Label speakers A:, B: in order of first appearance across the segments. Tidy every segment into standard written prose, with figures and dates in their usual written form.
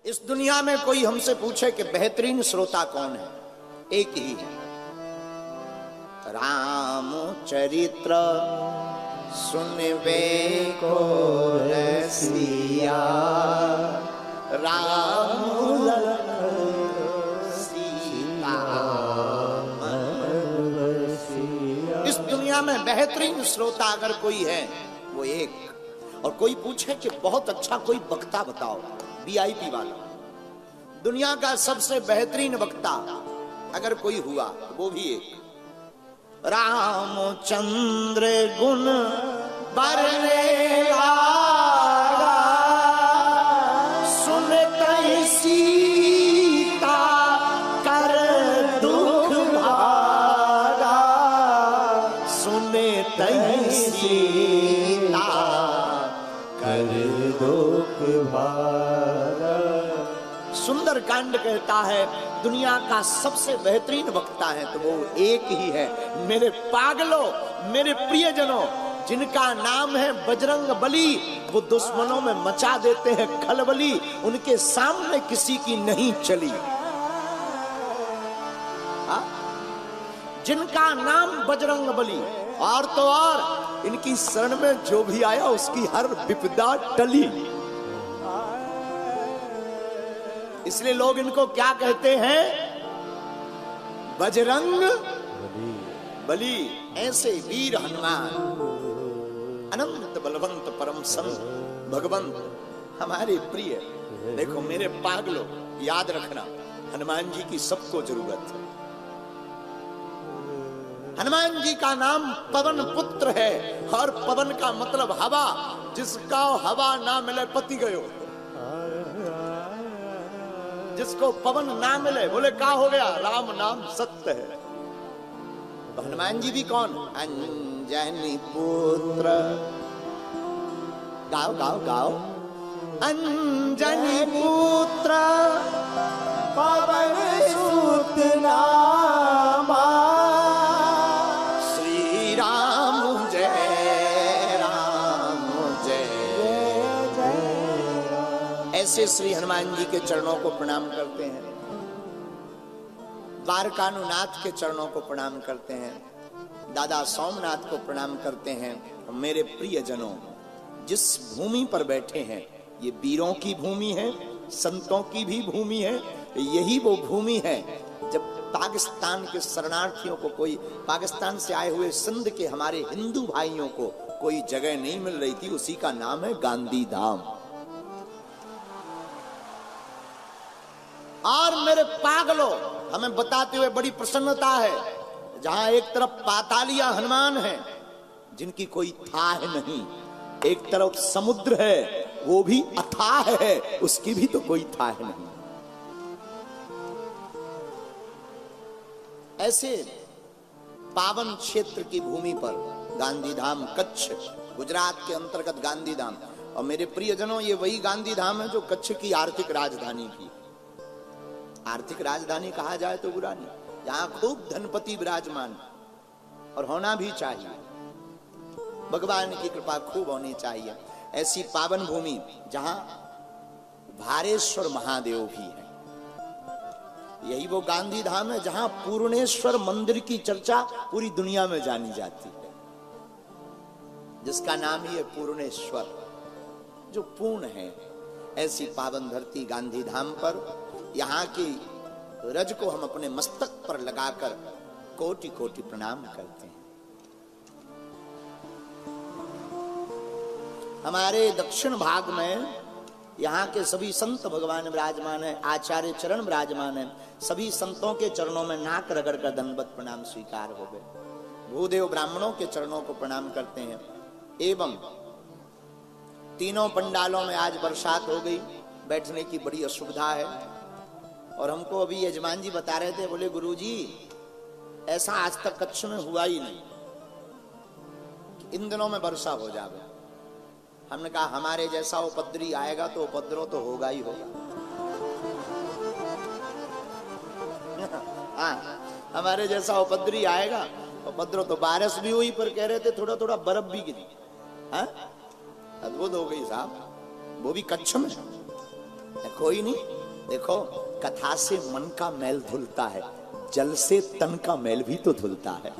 A: इस दुनिया में कोई हमसे पूछे कि बेहतरीन श्रोता कौन है, एक ही है, राम चरित्र सुनवे को रसिया, राम सीता। इस दुनिया में बेहतरीन श्रोता अगर कोई है वो एक। और कोई पूछे कि बहुत अच्छा कोई वक्ता बताओ, वीआईपी वाला, दुनिया का सबसे बेहतरीन वक्ता अगर कोई हुआ तो वो भी एक। रामचंद्र गुण बरने लागा, सुनते सीता कर दुख भागा, सुनते सीता कर दुख भागा। सुंदर कांड कहता है दुनिया का सबसे बेहतरीन वक्ता है तो वो एक ही है। मेरे पागलों, मेरे प्रियजनों, जिनका नाम है बजरंग बली, वो दुश्मनों में मचा देते हैं खलबली, उनके सामने किसी की नहीं चली। जिनका नाम बजरंग बली, और तो और इनकी शरण में जो भी आया उसकी हर विपदा टली। इसलिए लोग इनको क्या कहते हैं? बजरंग बली। ऐसे वीर हनुमान, अनंत बलवंत परम संत भगवंत हमारे प्रिय। देखो मेरे पागलों, याद रखना हनुमान जी की सबको जरूरत है। हनुमान जी का नाम पवन पुत्र है, और पवन का मतलब हवा, जिसका हवा ना मिले पति गयो। जिसको पवन ना मिले बोले क्या हो गया, राम नाम सत्य है। तो हनुमान जी भी कौन? अंजनी पुत्र। गाओ गाओ गाओ। अंजनी पुत्र पवन सुत नामा, श्री राम जय राम जय जय। ऐसे श्री हनुमान जी के चरणों को प्रणाम करते हैं, द्वारकानुनाथ के चरणों को प्रणाम करते हैं, दादा सोमनाथ को प्रणाम करते हैं। मेरे प्रियजनों, जिस भूमि पर बैठे हैं ये वीरों की भूमि है, संतों की भी भूमि है। यही वो भूमि है जब पाकिस्तान के शरणार्थियों को, कोई पाकिस्तान से आए हुए सिंध के हमारे हिंदू भाइयों को कोई जगह नहीं मिल रही थी, उसी का नाम है गांधी धाम। और मेरे पागलों, हमें बताते हुए बड़ी प्रसन्नता है, जहां एक तरफ पातालिया हनुमान है जिनकी कोई थाह नहीं, एक तरफ समुद्र है वो भी अथाह है, उसकी भी तो कोई थाह नहीं। ऐसे पावन क्षेत्र की भूमि पर गांधीधाम, कच्छ, गुजरात के अंतर्गत गांधीधाम। और मेरे प्रियजनों, ये वही गांधीधाम है जो कच्छ की आर्थिक राजधानी थी। आर्थिक राजधानी कहा जाए तो बुरा नहीं, यहां खूब धनपति विराजमान, और होना भी चाहिए, भगवान की कृपा खूब होनी चाहिए। ऐसी पावन भूमि जहां भारेश्वर महादेव भी है। यही वो गांधी धाम है जहां पूर्णेश्वर मंदिर की चर्चा पूरी दुनिया में जानी जाती है, जिसका नाम ही है पूर्णेश्वर, जो पूर्ण है। ऐसी पावन धरती गांधी धाम पर यहाँ की रज को हम अपने मस्तक पर लगाकर कोटि कोटि प्रणाम करते हैं। हमारे दक्षिण भाग में यहाँ के सभी संत भगवान विराजमान है, आचार्य चरण विराजमान है। सभी संतों के चरणों में नाक रगड़ कर दंडवत प्रणाम स्वीकार हो गए। भूदेव ब्राह्मणों के चरणों को प्रणाम करते हैं। एवं तीनों पंडालों में आज बरसात हो गई, बैठने की बड़ी असुविधा है। और हमको अभी यजमान जी बता रहे थे, बोले गुरुजी ऐसा आज तक कच्छ में हुआ ही नहीं कि इन दिनों में वर्षा हो जाए। हमने कहा हमारे जैसा उपद्रवी आएगा तो उपद्रव तो होगा ही होगा। हाँ, हमारे जैसा उपद्रवी आएगा, उपद्रव तो बारिश भी हुई, पर कह रहे थे थोड़ा थोड़ा बर्फ भी गिरी। हाँ, अद्भुत हो गई साहब, वो भी कच्छ में। कोई नहीं। देखो, कथा से मन का मैल धुलता है, जल से तन का मैल भी तो धुलता है।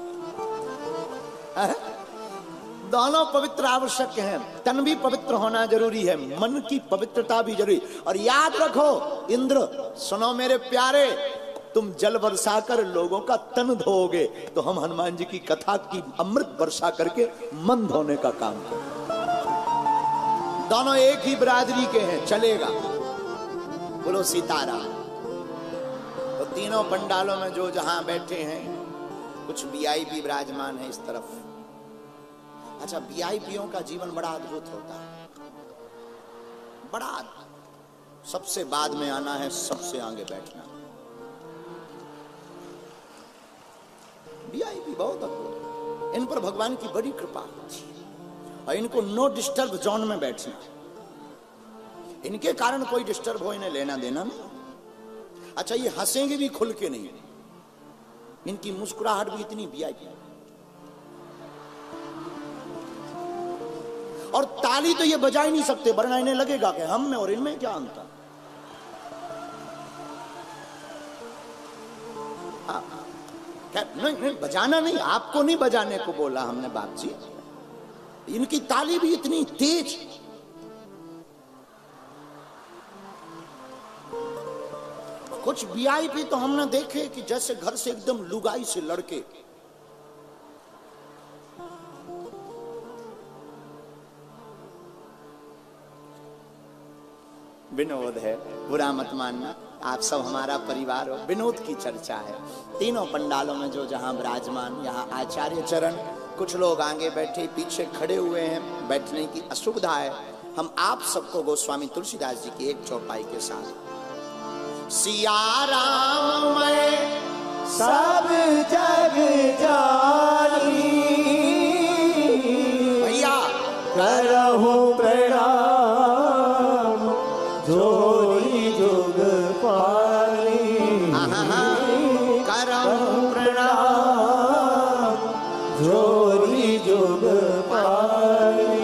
A: दोनों पवित्र आवश्यक हैं। तन भी पवित्र होना जरूरी है, मन की पवित्रता भी जरूरी। और याद रखो इंद्र, सुनो मेरे प्यारे, तुम जल वर्षा कर लोगों का तन धोओगे, तो हम हनुमान जी की कथा की अमृत वर्षा करके मन धोने का काम करें। दोनों एक ही बिरादरी के हैं, चलेगा। बोलो सीताराम। तो तीनों पंडालों में जो जहां बैठे हैं, कुछ वीआईपी विराजमान है इस तरफ। अच्छा, वीआईपीओं का जीवन बड़ा अद्भुत होता है, बड़ा। सबसे बाद में आना है, सबसे आगे बैठना। वीआईपी बहुत अद्भुत, इन पर भगवान की बड़ी कृपा होती है। और इनको नो डिस्टर्ब जोन में बैठना, इनके कारण कोई डिस्टर्ब हो, इन्हें लेना देना नहीं। अच्छा, ये हंसेंगे भी खुल के नहीं, इनकी मुस्कुराहट भी इतनी वीआईपी। और ताली तो ये बजा ही नहीं सकते, वरना इन्हें लगेगा कि हम में और इनमें क्या अंतर। नहीं, नहीं बजाना नहीं, आपको नहीं बजाने को बोला हमने बाप जी। इनकी ताली भी इतनी तेज। कुछ वीआईपी तो हमने देखे कि जैसे घर से एकदम लुगाई से लड़के। विनोद है, बुरा मत मानना, आप सब हमारा परिवार हो। विनोद की चर्चा है। तीनों पंडालों में जो जहां विराजमान, यहाँ आचार्य चरण, कुछ लोग आगे बैठे, पीछे खड़े हुए हैं, बैठने की असुविधा है। हम आप सबको गोस्वामी तुलसीदास जी की एक चौपाई के साथ, सिया राम मैं
B: सब जग जानी,
A: भैया
B: करहु प्रणाम जोरी जुग पानी,
A: करहु प्रणाम
B: जोरी जुग पानी।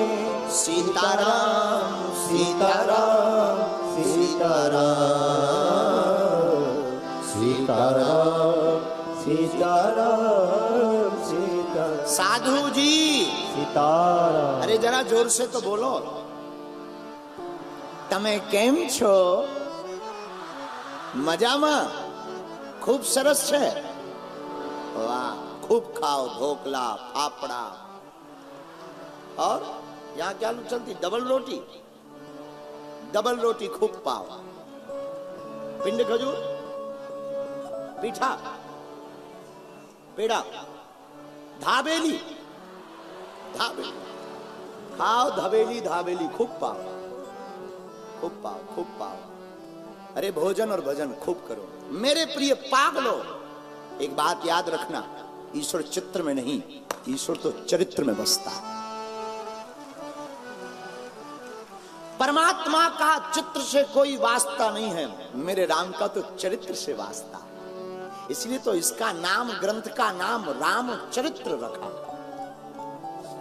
A: सीताराम सीताराम सीताराम
B: सीताराम सीताराम सीताराम।
A: साधु जी
B: सीताराम।
A: अरे जरा जोर से तो बोलो। तमे केम छो? मजाમાં? खूब सरस છે। वाह, खूब खाओ ढोकला फाफड़ा। और यहाँ क्या चलती? डबल रोटी, डबल रोटी खूब पाओ, पिंड खजूर, पीठा, पेड़ा, धाबेली, धाबेली खाओ, धबेली धाबेली खूब पाओ, खूब पाओ, खूब पाओ। अरे भोजन और भजन खूब करो। मेरे प्रिय पागलो, एक बात याद रखना, ईश्वर चित्र में नहीं, ईश्वर तो चरित्र में बसता है। परमात्मा का चित्र से कोई वास्ता नहीं है, मेरे राम का तो चरित्र से वास्ता है। इसलिए तो इसका नाम, ग्रंथ का नाम राम चरित्र रखा।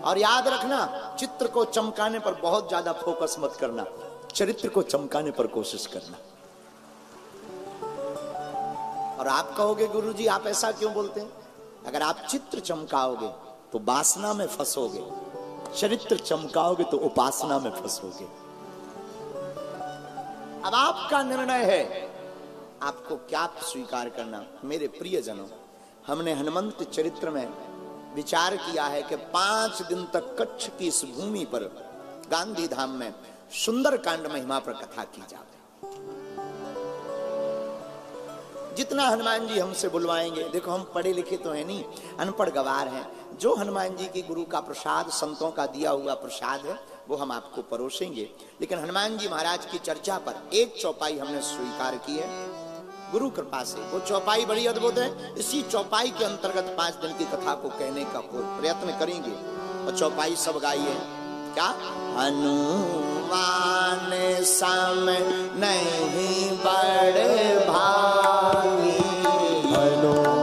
A: और याद रखना, चित्र को चमकाने पर बहुत ज्यादा फोकस मत करना, चरित्र को चमकाने पर कोशिश करना। और आप कहोगे गुरुजी आप ऐसा क्यों बोलते हैं? अगर आप चित्र चमकाओगे तो वासना में फंसोगे, चरित्र चमकाओगे तो उपासना में फंसोगे। अब आपका निर्णय है, आपको क्या स्वीकार करना। मेरे प्रियजनों, हमने हनुमंत चरित्र में विचार किया है कि 5 दिन तक कच्छ की इस भूमि पर गांधी धाम में सुंदरकांड महिमा पर कथा की जाए। जितना हनुमान जी हमसे बुलवाएंगे, देखो हम पढ़े लिखे तो है नहीं, अनपढ़ गवार हैं, जो हनुमान जी की गुरु का प्रसाद, संतों का दिया हुआ प्रसाद है, वो हम आपको परोसेंगे। लेकिन हनुमान जी महाराज की चर्चा पर एक चौपाई हमने स्वीकार की है गुरु कृपा से। वो चौपाई बड़ी अद्भुत है। इसी चौपाई के अंतर्गत 5 दिन की कथा को कहने का प्रयत्न करेंगे। और चौपाई सब गाइए। क्या? हनुमान सम नहीं बड़ भागी,
B: हनुमान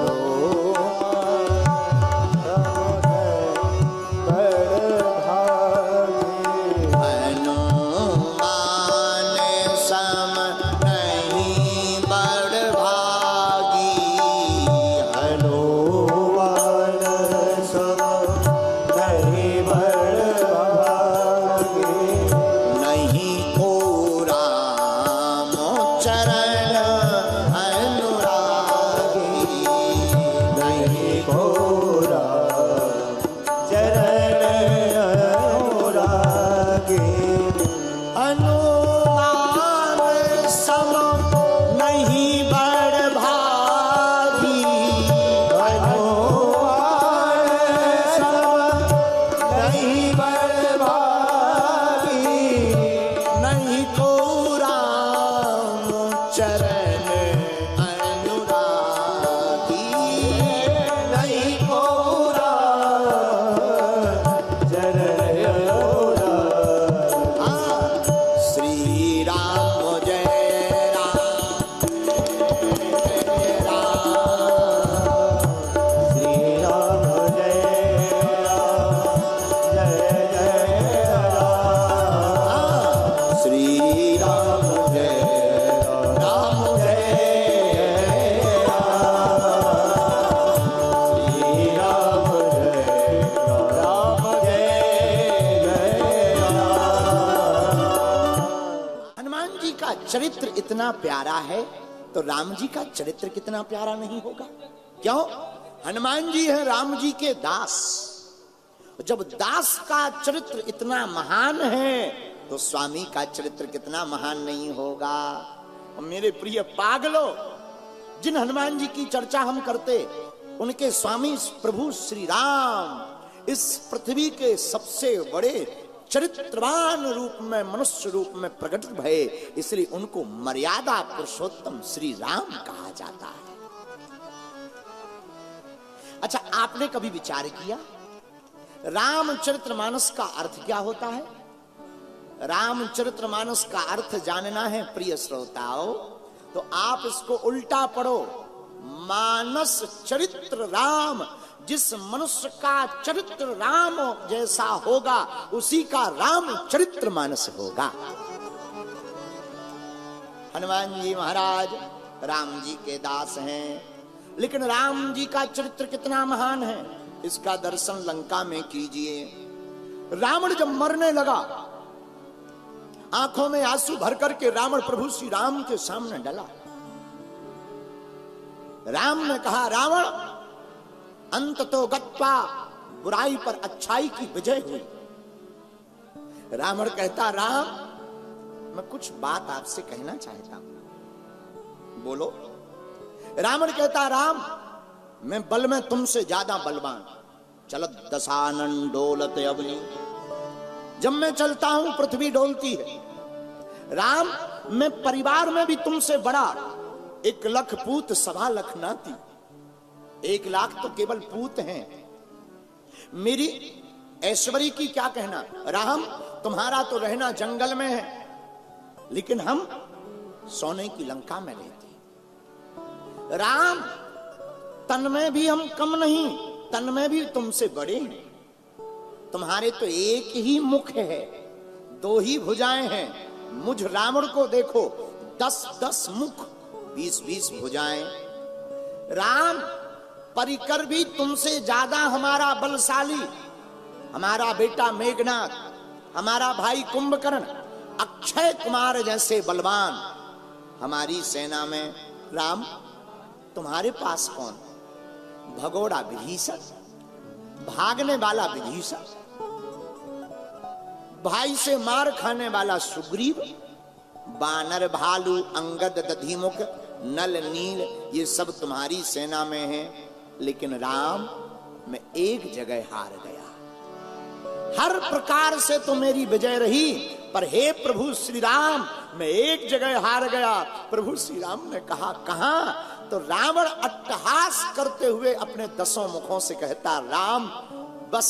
A: चरण अनुरागी
B: नहीं घोरा चरण अनुरागी
A: अनुमान सम नहीं बड़ भागी
B: अनुमान सब नहीं बर्बादी
A: नहीं को राम चरण अनुरागी
B: नहीं घोरा चरण अनुरागी
A: श्री राम जय राम जय राम
B: श्री राम जय राम जय जय राम
A: श्री राम जय राम जय
B: श्री राम जय राम जय जय राम
A: हनुमान जी का चरित्र इतना प्यारा है तो राम जी का चरित्र कितना प्यारा नहीं होगा? क्यों? हनुमान जी है राम जी के दास। जब दास का चरित्र इतना महान है तो स्वामी का चरित्र कितना महान नहीं होगा? और मेरे प्रिय पागलों, जिन हनुमान जी की चर्चा हम करते उनके स्वामी प्रभु श्री राम इस पृथ्वी के सबसे बड़े चरित्रवान रूप में, मनुष्य रूप में प्रकट भये, इसलिए उनको मर्यादा पुरुषोत्तम श्री राम कहा जाता है। अच्छा, आपने कभी विचार किया रामचरितमानस का अर्थ क्या होता है? रामचरितमानस का अर्थ जानना है प्रिय श्रोताओ, तो आप इसको उल्टा पढ़ो। मानस चरित्र राम, जिस मनुष्य का चरित्र राम जैसा होगा उसी का राम चरित्र मानस होगा। हनुमान जी महाराज राम जी के दास हैं, लेकिन राम जी का चरित्र कितना महान है इसका दर्शन लंका में कीजिए। रावण जब मरने लगा, आंखों में आंसू भर करके रावण प्रभु श्री राम के सामने डला। राम ने कहा, रावण अंत तो गत्वा, बुराई पर अच्छाई की विजय हुई। रावण कहता, राम मैं कुछ बात आपसे कहना चाहता हूं, बोलो। रावण कहता, राम मैं बल में तुमसे ज्यादा बलवान, चलत दशानन डोलत अवनी, जब मैं चलता हूं पृथ्वी डोलती है। राम मैं परिवार में भी तुमसे बड़ा, 1 लाख पूत 1.25 लाख नाती, 1 लाख तो केवल पूत हैं। मेरी ऐश्वर्य की क्या कहना? राम तुम्हारा तो रहना जंगल में है, लेकिन हम सोने की लंका में रहते। राम तन में भी हम कम नहीं, तन में भी तुमसे बड़े हैं। तुम्हारे तो एक ही मुख है, 2 ही भुजाएं हैं। मुझ रावण को देखो, 10-10 मुख, 20-20 भुजाएं। राम परिकर भी तुमसे ज्यादा हमारा बलशाली, हमारा बेटा मेघनाथ, हमारा भाई कुंभकर्ण, अक्षय कुमार जैसे बलवान हमारी सेना में। राम तुम्हारे पास कौन? भगोड़ा विभीषण, भागने वाला विभीषण, भाई से मार खाने वाला सुग्रीव, बानर भालू अंगद दधिमुख नल नील, ये सब तुम्हारी सेना में हैं। लेकिन राम मैं एक जगह हार गया। हर प्रकार से तो मेरी विजय रही, पर हे प्रभु श्री राम मैं एक जगह हार गया। प्रभु श्री राम ने कहा, कहां? तो रावण अट्टहास करते हुए अपने 10 मुखों से कहता, राम बस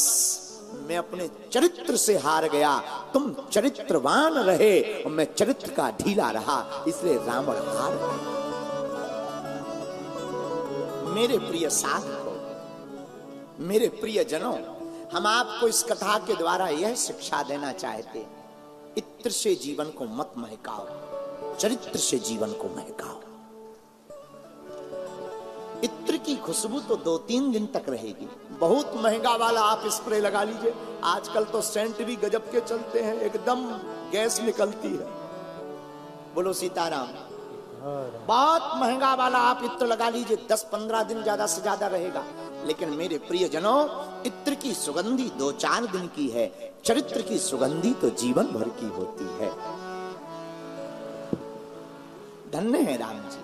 A: मैं अपने चरित्र से हार गया, तुम चरित्रवान रहे और मैं चरित्र का ढीला रहा, इसलिए रावण हार गया। मेरे प्रिय साधकों, मेरे प्रिय जनों, हम आपको इस कथा के द्वारा यह शिक्षा देना चाहते, इत्र से जीवन को मत महकाओ, चरित्र से जीवन को महकाओ। इत्र की खुशबू तो 2-3 दिन तक रहेगी। बहुत महंगा वाला आप स्प्रे लगा लीजिए, आजकल तो सेंट भी गजब के चलते हैं, एकदम गैस निकलती है। बोलो सीताराम। बहुत महंगा वाला आप इत्र लगा लीजिए, 10-15 दिन ज्यादा से ज्यादा रहेगा। लेकिन मेरे प्रियजनों, इत्र की सुगंधी 2-4 दिन की है, चरित्र की सुगंधी तो जीवन भर की होती है। धन्य है राम जी,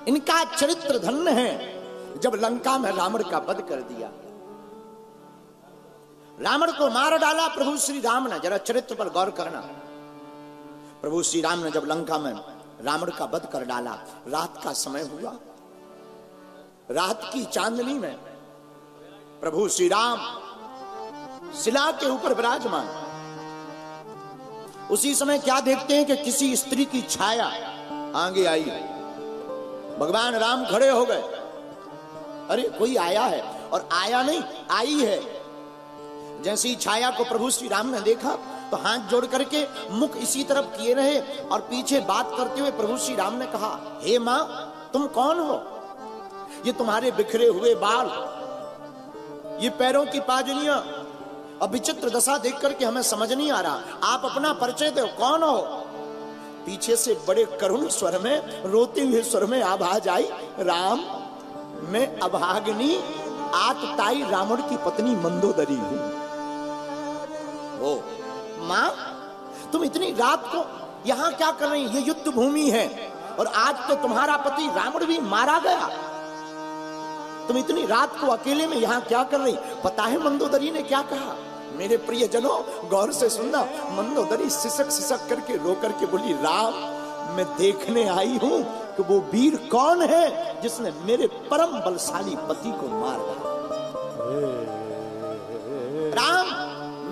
A: इनका चरित्र धन्य है। जब लंका में रावण का वध कर दिया, रावण को मार डाला प्रभु श्री राम ने। जरा चरित्र पर गौर करना। प्रभु श्री राम ने जब लंका में रावण का वध कर डाला, रात का समय हुआ, रात की चांदनी में प्रभु श्री राम शिला के ऊपर विराजमान। उसी समय क्या देखते हैं कि किसी स्त्री की छाया आगे आई। भगवान राम खड़े हो गए, अरे कोई आया है, और आया नहीं आई है। जैसी छाया को प्रभु श्री राम ने देखा तो हाथ जोड़ करके मुख इसी तरफ किए रहे और पीछे बात करते हुए प्रभु श्री राम ने कहा, हे मां, तुम कौन हो? ये तुम्हारे बिखरे हुए बाल, ये पैरों की पाजनियां और विचित्र दशा देख करके हमें समझ नहीं आ रहा, आप अपना परिचय दो, कौन हो? पीछे से बड़े करुण स्वर में, रोते हुए स्वर में आवाज आई, राम, मैं अभागिनी आतताई रावण की पत्नी मंदोदरी हूं। ओ मां, तुम इतनी रात को यहां क्या कर रही? ये युद्ध भूमि है और आज तो तुम्हारा पति रावण भी मारा गया, तुम इतनी रात को अकेले में यहां क्या कर रही? पता है मंदोदरी ने क्या कहा? मेरे प्रियजनों, गौर से सुनना। मंदोदरी सिसक सिसक करके रो करके बोली, राम, मैं देखने आई हूं कि वो वीर कौन है जिसने मेरे परम बलशाली पति को मार डाला। राम,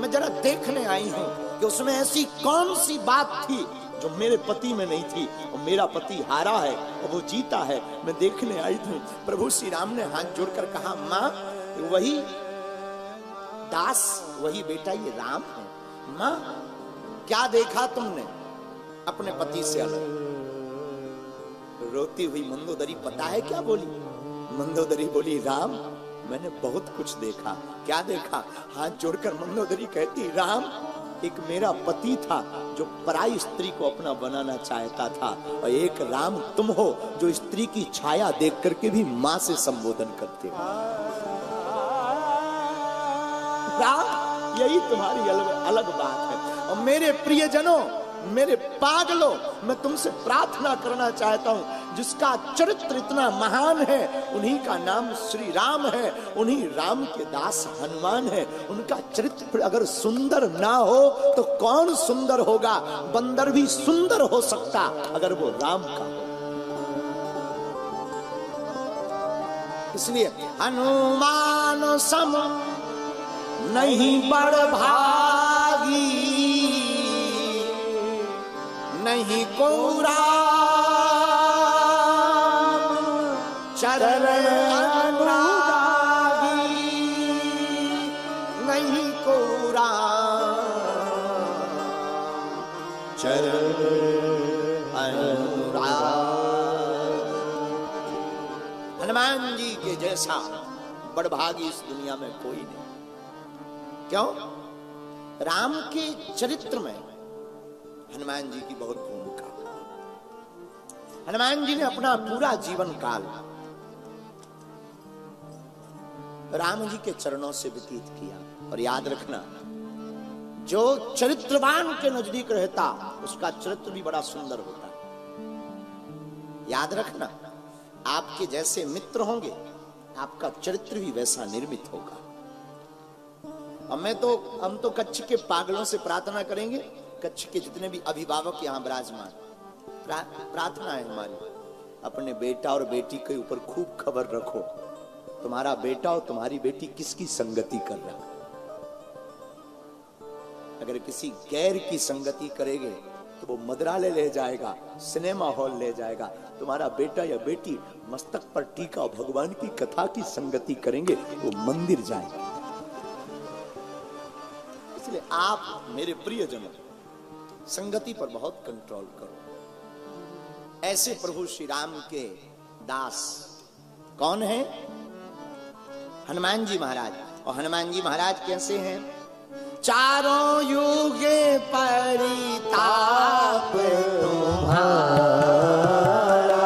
A: मैं जरा देखने आई हूं कि उसमें ऐसी कौन सी बात थी जो मेरे पति में नहीं थी, और मेरा पति हारा है और वो जीता है, मैं देखने आई थी। प्रभु श्री राम ने हाथ जोड़कर कहा, मां, वही दास, वही बेटा ये राम है। मां, क्या देखा तुमने अपने पति से अलग? रोती हुई मंदोदरी पता है क्या बोली? मंदोदरी बोली, राम, मैंने बहुत कुछ देखा। क्या देखा? हाथ जोड़कर मंदोदरी कहती, राम, एक मेरा पति था जो पराई स्त्री को अपना बनाना चाहता था, और एक राम तुम हो जो स्त्री की छाया देख करके भी मां से संबोधन करते हो। राम, यही तुम्हारी अलग बात है। और मेरे प्रियजनों, मेरे पागलों, मैं तुमसे प्रार्थना करना चाहता हूं, जिसका चरित्र इतना महान है, उन्हीं का नाम श्री राम है, उन्हीं राम के दास हनुमान है। उनका चरित्र अगर सुंदर ना हो तो कौन सुंदर होगा? बंदर भी सुंदर हो सकता अगर वो राम का हो। इसलिए हनुमान सम नहीं बड़ भागी, नहीं को राम चरण अनुरागी, नहीं को राम चरण अनुरागी। हनुमान जी के जैसा बड़भागी इस दुनिया में कोई नहीं। क्यों? राम के चरित्र में हनुमान जी की बहुत भूमिका। हनुमान जी ने अपना पूरा जीवन काल राम जी के चरणों से व्यतीत किया। और याद रखना, जो चरित्रवान के नजदीक रहता उसका चरित्र भी बड़ा सुंदर होता। याद रखना, आपके जैसे मित्र होंगे, आपका चरित्र भी वैसा निर्मित होगा। हम तो कच्छ के पागलों से प्रार्थना करेंगे, कच्छ के जितने भी अभिभावक यहाँ विराजमान, प्रार्थना है हमारी, अपने बेटा और बेटी के ऊपर खूब खबर रखो, तुम्हारा बेटा और तुम्हारी बेटी किसकी संगति कर रहा है। अगर किसी गैर की संगति करेंगे तो वो मदरालय ले जाएगा, सिनेमा हॉल ले जाएगा। तुम्हारा बेटा या बेटी मस्तक पर टीका और भगवान की कथा की संगति करेंगे, वो मंदिर जाएंगे। इसलिए आप मेरे प्रियजनों, संगति पर बहुत कंट्रोल करो। ऐसे प्रभु श्री राम के दास कौन है? हनुमान जी महाराज। और हनुमान जी महाराज कैसे हैं? चारों युगे परिताप तुम्हारा,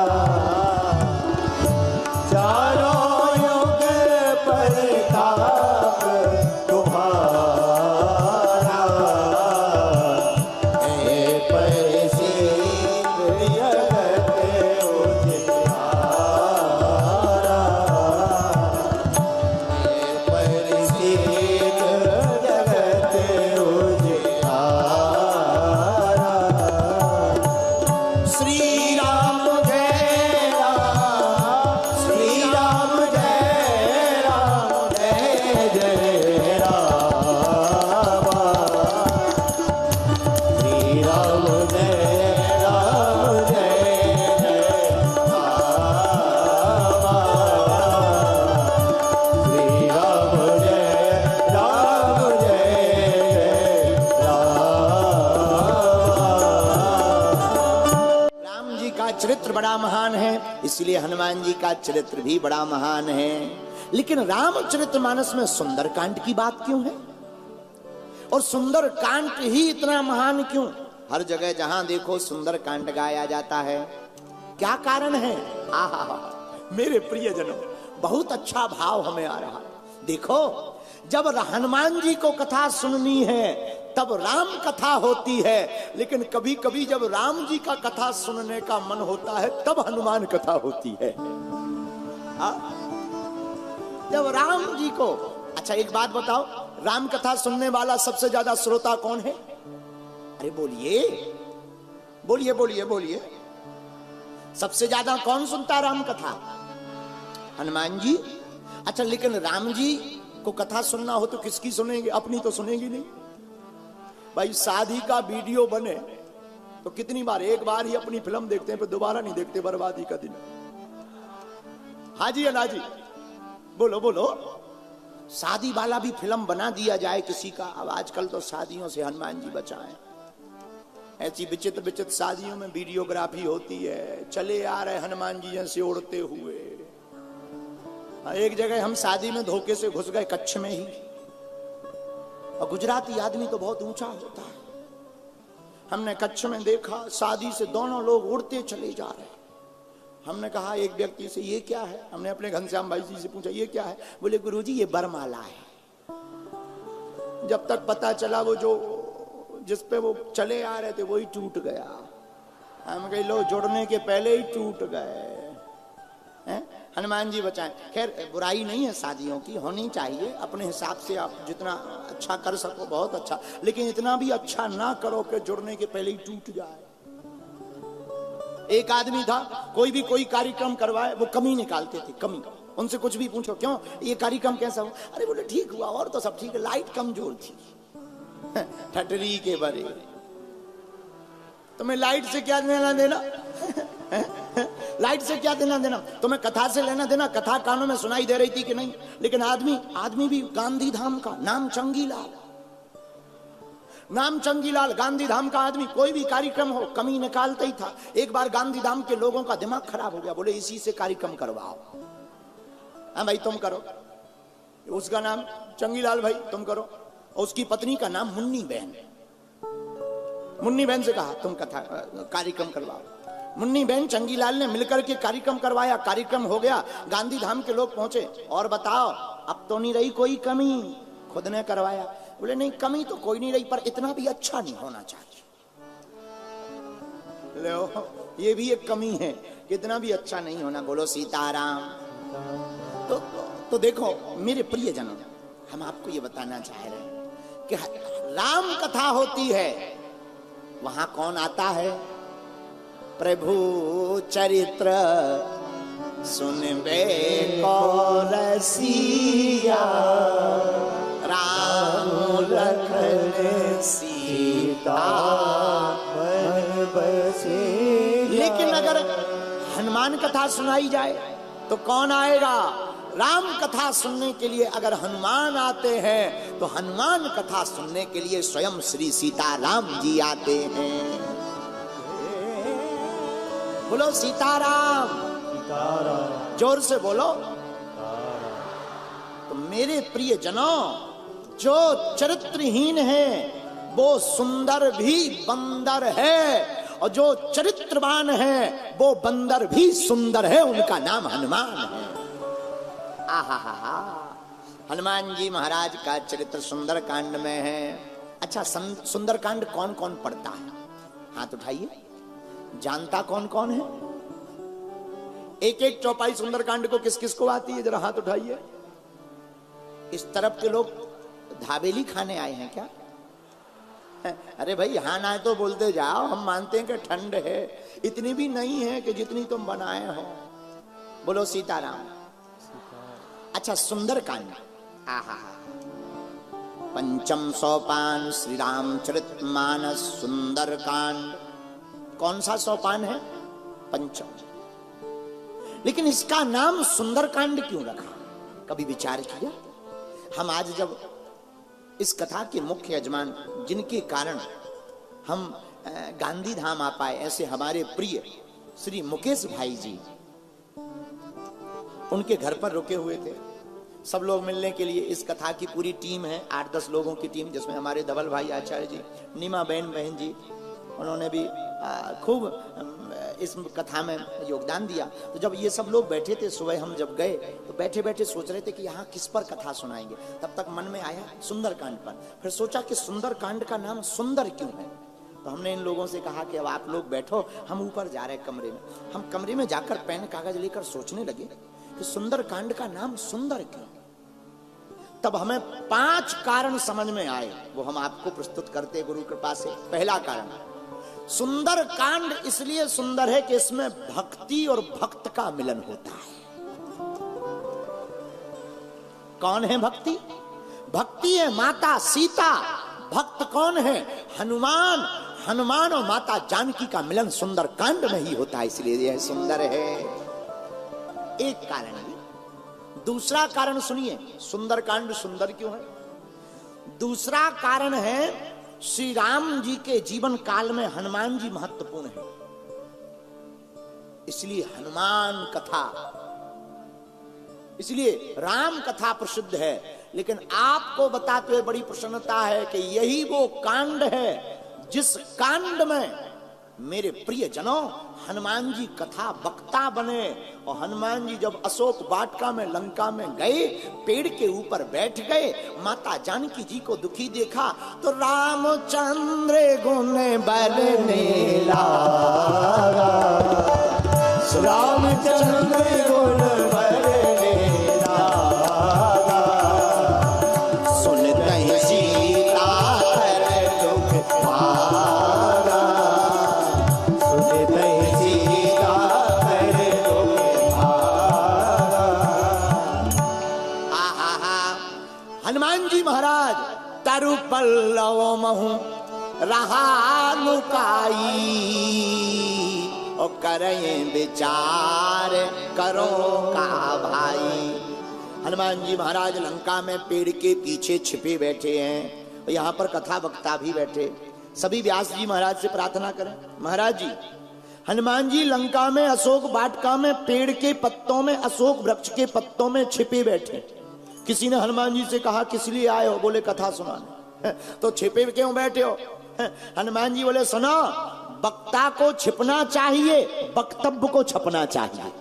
A: चरित्र बड़ा महान है, इसलिए हनुमान जी का चरित्र भी बड़ा महान है। लेकिन रामचरितमानस में सुंदरकांड की बात क्यों है? और सुंदरकांड ही इतना महान क्यों? हर जगह जहां देखो सुंदरकांड गाया जाता है, क्या कारण है? आहा, मेरे प्रियजनों, बहुत अच्छा भाव हमें आ रहा। देखो, जब हनुमान जी को कथा सुननी है तब राम कथा होती है, लेकिन कभी कभी जब राम जी का कथा सुनने का मन होता है तब हनुमान कथा होती है। जब राम जी को, अच्छा एक बात बताओ, राम कथा सुनने वाला सबसे ज्यादा श्रोता कौन है? अरे बोलिए बोलिए बोलिए बोलिए, सबसे ज्यादा कौन सुनता राम कथा? हनुमान जी। अच्छा, लेकिन राम जी को कथा सुनना हो तो किसकी सुनेंगे? अपनी तो सुनेंगी नहीं। भाई शादी का वीडियो बने तो कितनी बार, एक बार ही अपनी फिल्म देखते हैं, फिर दोबारा नहीं देखते, बर्बादी का दिन। हाँ जी ना जी, बोलो बोलो। शादी वाला भी फिल्म बना दिया जाए किसी का। अब आजकल तो शादियों से हनुमान जी बचाएं। ऐसी विचित्र विचित्र शादियों में वीडियोग्राफी होती है, चले आ रहे हनुमान जी जैसे उड़ते हुए। एक जगह हम शादी में धोखे से घुस गए कच्छ में ही, और गुजराती आदमी तो बहुत ऊंचा होता है। हमने कच्छ में देखा, शादी से दोनों लोग उड़ते चले जा रहे। हमने कहा एक व्यक्ति से, ये क्या है? हमने अपने घनश्याम भाई जी से पूछा, ये क्या है? बोले गुरुजी ये बरमाला है। जब तक पता चला वो जो जिस पे वो चले आ रहे थे वही टूट गया। हम कहे लो, जुड़ने के पहले ही टूट गए। हनुमान जी बचाएं। खैर, बुराई नहीं है शादियों की, होनी चाहिए अपने हिसाब से, आप जितना अच्छा कर सको बहुत अच्छा, लेकिन इतना भी अच्छा ना करो कि जुड़ने के पहले ही टूट जाए। एक आदमी था, कोई भी कोई कार्यक्रम करवाए वो कमी निकालते थे, कमी। उनसे कुछ भी पूछो, क्यों ये कार्यक्रम कैसा हुआ? अरे बोले ठीक हुआ, और तो सब ठीक है, लाइट कमजोर थी। ठटरी के बरे, तुम्हें लाइट से क्या लेना देना? लाइट से क्या देना देना? तुम्हें कथा से लेना देना? कथा कानों में सुनाई दे रही थी कि नहीं? लेकिन आदमी भी गांधी धाम का, नाम चंगीलाल, नाम चंगीलाल, गांधी धाम का आदमी, कोई भी कार्यक्रम हो कमी निकालता ही था। एक बार गांधी धाम के लोगों का दिमाग खराब हो गया, बोले इसी से कार्यक्रम करवाओ। हाँ भाई तुम करो, उसका नाम चंगीलाल भाई तुम करो, और उसकी पत्नी का नाम मुन्नी बहन। मुन्नी बहन से कहा तुम कथा कार्यक्रम करवाओ। मुन्नी बहन चंगीलाल ने मिलकर के कार्यक्रम करवाया। कार्यक्रम हो गया, गांधी धाम के लोग पहुंचे, और बताओ अब तो नहीं रही कोई कमी? खुद ने करवाया। बोले नहीं, कमी तो कोई नहीं रही, पर इतना भी अच्छा नहीं होना चाहिए। लो, ये भी एक कमी है, कितना भी अच्छा नहीं होना। बोलो सीताराम। तो देखो मेरे प्रियजनों, हम आपको ये बताना चाह रहे हैं कि राम कथा होती है, वहां कौन आता है? प्रभु चरित्र सुनबे को रसिया, राम लखन सीता मन बसे। लेकिन अगर हनुमान कथा सुनाई जाए तो कौन आएगा? राम कथा सुनने के लिए अगर हनुमान आते हैं तो हनुमान कथा सुनने के लिए स्वयं श्री सीताराम जी आते हैं। बोलो सीताराम। सीताराम, जोर से बोलो। तो मेरे प्रिय जनों, जो चरित्रहीन है वो सुंदर भी बंदर है, और जो चरित्रवान है वो बंदर भी सुंदर है, उनका नाम हनुमान है। आहा, हनुमान जी महाराज का चरित्र सुंदरकांड में है। अच्छा, सुंदरकांड कौन कौन पढ़ता है? हाथ उठाइए, जानता कौन कौन है? एक एक चौपाई सुंदरकांड को किस किस को आती है? जरा हाथ उठाइए। इस तरफ के लोग धाबेली खाने आए हैं क्या? अरे भाई यहाँ ना तो बोलते जाओ, हम मानते हैं कि ठंड है, इतनी भी नहीं है कि जितनी तुम बनाए हो। बोलो सीताराम। अच्छा, सुंदरकांड, आहा, पंचम सोपान श्री रामचरितमानस सुंदरकांड। कौन सा सोपान है? पंचम। लेकिन इसका नाम सुंदरकांड क्यों रखा? कभी विचार किया? हम आज जब इस कथा के मुख्य यजमान, जिनके कारण हम गांधी धाम आ पाए, ऐसे हमारे प्रिय श्री मुकेश भाई जी उनके घर पर रुके हुए थे। सब लोग मिलने के लिए, इस कथा की पूरी टीम है, 8-10 लोगों की टीम, जिसमें हमारे धवल भाई आचार्य जी, नीमा बहन जी, उन्होंने भी खूब इस कथा में योगदान दिया। तो जब ये सब लोग बैठे थे, सुबह हम जब गए तो बैठे बैठे सोच रहे थे कि यहाँ किस पर कथा सुनाएंगे। तब तक मन में आया सुंदरकांड पर। फिर सोचा कि सुंदरकांड का नाम सुंदर क्यों है। तो हमने इन लोगों से कहा कि अब आप लोग बैठो, हम ऊपर जा रहे हैं कमरे में। हम कमरे में जाकर पेन कागज लेकर सोचने लगे कि सुंदरकांड का नाम सुंदर क्यों। तब हमें 5 कारण समझ में आए, वो हम आपको प्रस्तुत करते गुरु कृपा से। पहला कारण, सुंदर कांड इसलिए सुंदर है कि इसमें भक्ति और भक्त का मिलन होता है। कौन है भक्ति? भक्ति है माता सीता। भक्त कौन है? हनुमान। हनुमान और माता जानकी का मिलन सुंदर कांड में ही होता है, इसलिए यह सुंदर है। एक कारण है। दूसरा कारण सुनिए, सुंदर कांड सुंदर क्यों है। दूसरा कारण है, श्री राम जी के जीवन काल में हनुमान जी महत्वपूर्ण है, इसलिए हनुमान कथा, इसलिए राम कथा प्रसिद्ध है। लेकिन आपको बताते हुए बड़ी प्रसन्नता है कि यही वो कांड है जिस कांड में मेरे प्रिय जनों हनुमान जी कथा वक्ता बने। और हनुमान जी जब अशोक वाटिका में लंका में गए, पेड़ के ऊपर बैठ गए, माता जानकी जी को दुखी देखा तो रामचंद्र गुण बरने लागा,
B: रामचंद्र गुण बरने लागा,
A: सुनते ही सीता कर दुख भागा,
B: सुनते ही सीता कर दुख भागा।
A: हनुमान जी महाराज तरु पल्लव महु रहा लुकाई, और करें विचार करो का भाई। हनुमान जी महाराज लंका में पेड़ के पीछे छिपे बैठे हैं, और यहाँ पर कथा वक्ता भी बैठे। सभी व्यास जी महाराज से प्रार्थना करें, महाराज जी हनुमान जी लंका में अशोक वाटिका में पेड़ के पत्तों में, अशोक वृक्ष के पत्तों में छिपे बैठे। किसी ने हनुमान जी से कहा किस लिए आए हो? बोले कथा सुनाने। तो छिपे क्यों बैठे हो? हनुमान जी बोले सुनो, वक्ता को छिपना चाहिए, वक्तव्य को छपना चाहिए।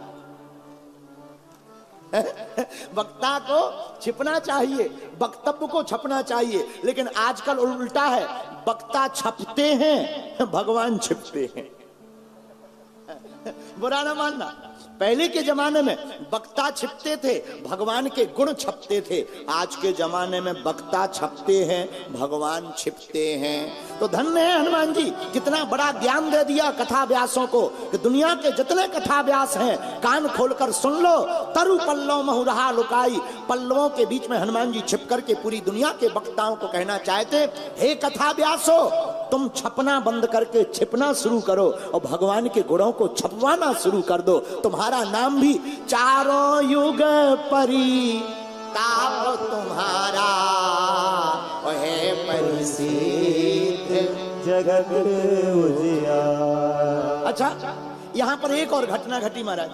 A: वक्ता को छिपना चाहिए, वक्तव्य को छपना चाहिए। लेकिन आजकल उल्टा है, वक्ता छपते हैं, भगवान छिपते हैं। बुरा ना मानना, पहले के जमाने में वक्ता छिपते थे, भगवान के गुण छपते थे। आज के जमाने में वक्ता छपते हैं, भगवान छिपते हैं। तो धन्य है हनुमान जी, कितना बड़ा ज्ञान दे दिया कथा व्यासों को कि दुनिया के जितने कथा व्यास हैं कान खोलकर सुन लो। तरु पल्लव महु रहा लुकाई, पल्लवों के बीच में हनुमान जी छिप करके पूरी दुनिया के वक्ताओं को कहना चाहते, हे कथा व्यासो, तुम छपना बंद करके छिपना शुरू करो और भगवान के गुणों को छपवाना शुरू कर दो। तुम्हारा नाम भी चारों युग परी ताप तुम्हारा है परिसिद्ध
B: जगत उजियार।
A: अच्छा, यहाँ पर एक और घटना घटी महाराज।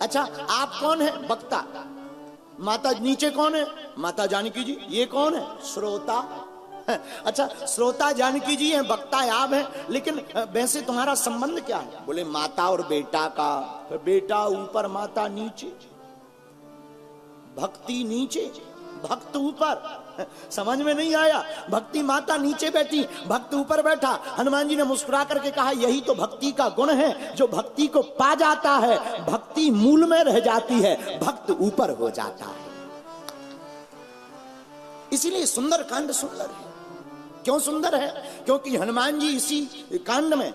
A: अच्छा, आप कौन है? वक्ता। माता नीचे कौन है? माता जानकी जी। ये कौन है? श्रोता। अच्छा, श्रोता जानकी जी हैं, वक्ता आप हैं, लेकिन वैसे तुम्हारा संबंध क्या है? बोले माता और बेटा का। तो बेटा ऊपर, माता नीचे, भक्ति नीचे, भक्त ऊपर। समझ में नहीं आया? भक्ति माता नीचे बैठी, भक्त ऊपर बैठा। हनुमान जी ने मुस्कुरा करके कहा यही तो भक्ति का गुण है, जो भक्ति को पा जाता है भक्ति मूल में रह जाती है, भक्त ऊपर हो जाता है। इसीलिए सुंदर कांड सुंदर है। क्यों सुंदर है? क्योंकि हनुमान जी इसी कांड में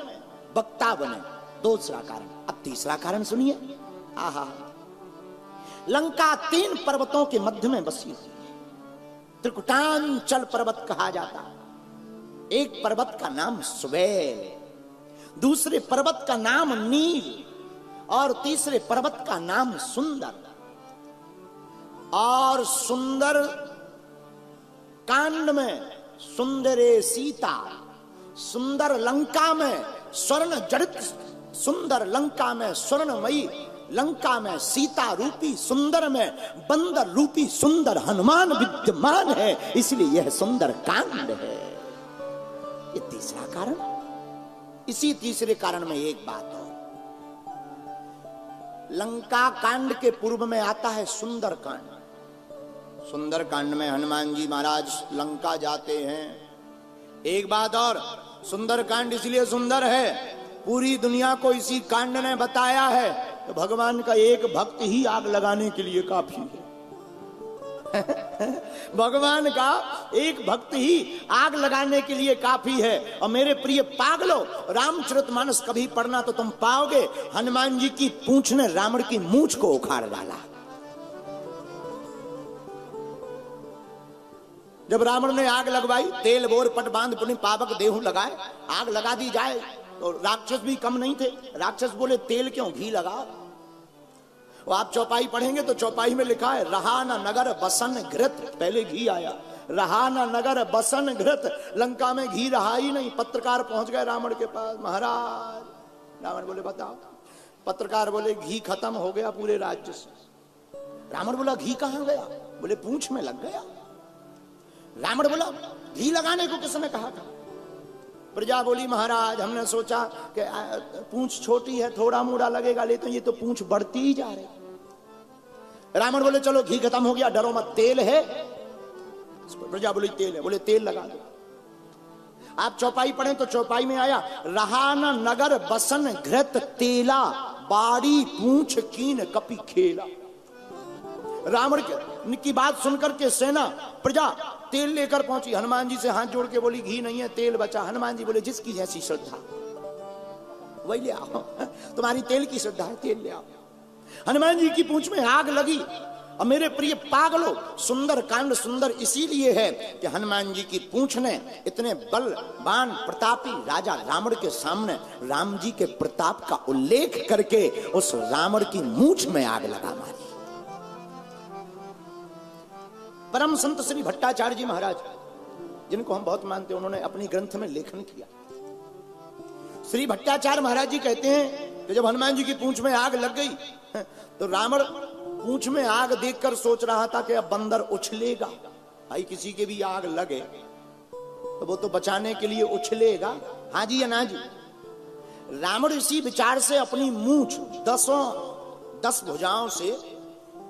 A: वक्ता बने। दूसरा कारण। अब तीसरा कारण सुनिए। आहा, लंका 3 पर्वतों के मध्य में बसी हुई, त्रिकुटांचल पर्वत कहा जाता। एक पर्वत का नाम सुबेल, दूसरे पर्वत का नाम नील, और तीसरे पर्वत का नाम सुंदर। और सुंदर कांड में सुंदरे सीता, सुंदर लंका में स्वर्ण जड़ित सुंदर लंका में स्वर्णमयी, लंका में सीता रूपी सुंदर में बंदर रूपी सुंदर हनुमान विद्यमान है, इसलिए यह सुंदर कांड है। ये तीसरा कारण। इसी तीसरे कारण में एक बात और, लंका कांड के पूर्व में आता है सुंदर कांड। सुंदर कांड में हनुमान जी महाराज लंका जाते हैं। एक बात और, सुंदर कांड इसलिए सुंदर है, पूरी दुनिया को इसी कांड ने बताया है तो भगवान का एक भक्त ही आग लगाने के लिए काफी है। भगवान का एक भक्त ही आग लगाने के लिए काफी है। और मेरे प्रिय पागलों, रामचरितमानस कभी पढ़ना तो तुम पाओगे, हनुमान जी की पूंछ ने रावण की मूंछ को उखाड़ डाला। जब रावण ने आग लगवाई, तेल बोर पट बांध पुनि पावक देहु लगाए, आग लगा दी जाए तो राक्षस भी कम नहीं थे। राक्षस बोले तेल क्यों, घी लगाओ। और आप चौपाई पढ़ेंगे तो चौपाई में लिखा है रहा न नगर बसन घृत, पहले घी आया, रहा न नगर बसन घृत। लंका में घी रहा ही नहीं। पत्रकार पहुंच गए रावण के पास, महाराज। रावण बोले बताओ। पत्रकार बोले घी खत्म हो गया पूरे राज्य से। रावण बोला घी कहां गया? बोले पूंछ में लग गया। रावण बोला घी लगाने को किसने कहा था? प्रजा बोली महाराज हमने सोचा कि पूंछ छोटी है, थोड़ा मोड़ा लगेगा, लेकिन ये तो पूंछ बढ़ती ही जा रही। रावण बोले चलो घी खत्म हो गया, डरो मत, तेल है। प्रजा बोली तेल है। बोले तेल लगा दो। आप चौपाई पढ़ें तो चौपाई में आया रहा न नगर बसन घृत तेला, बाड़ी पूंछ कीन कपि खेला। रावण की बात सुनकर के सेना प्रजा तेल लेकर पहुंची। हनुमान जी से हाथ जोड़ के बोली घी नहीं है, तेल बचा। हनुमान जी बोले जिसकी जैसी श्रद्धा वही ले आओ, तुम्हारी तेल की श्रद्धा है, तेल ले आओ। हनुमान जी की पूंछ में आग लगी। और मेरे प्रिय पागलों, सुंदर कांड सुंदर इसीलिए है कि हनुमान जी की पूंछ ने इतने बलवान प्रतापी राजा रावण के सामने राम जी के प्रताप का उल्लेख करके उस रावण की मूंछ में आग लगा मारी। परम संत श्री भट्टाचार्य जी महाराज, जिनको हम बहुत मानते हैं, उन्होंने अपनी ग्रंथ में लेखन किया। श्री भट्टाचार्य महाराज जी कहते हैं कि जब हनुमान जी की पूंछ में आग लग गई तो रावण पूंछ में आग देखकर सोच रहा था कि अब बंदर उछलेगा। भाई किसी के भी आग लगे तो वो तो बचाने के लिए उछलेगा, हाँ जी या ना जी। रावण इसी विचार से अपनी मूंछ 10 भुजाओं से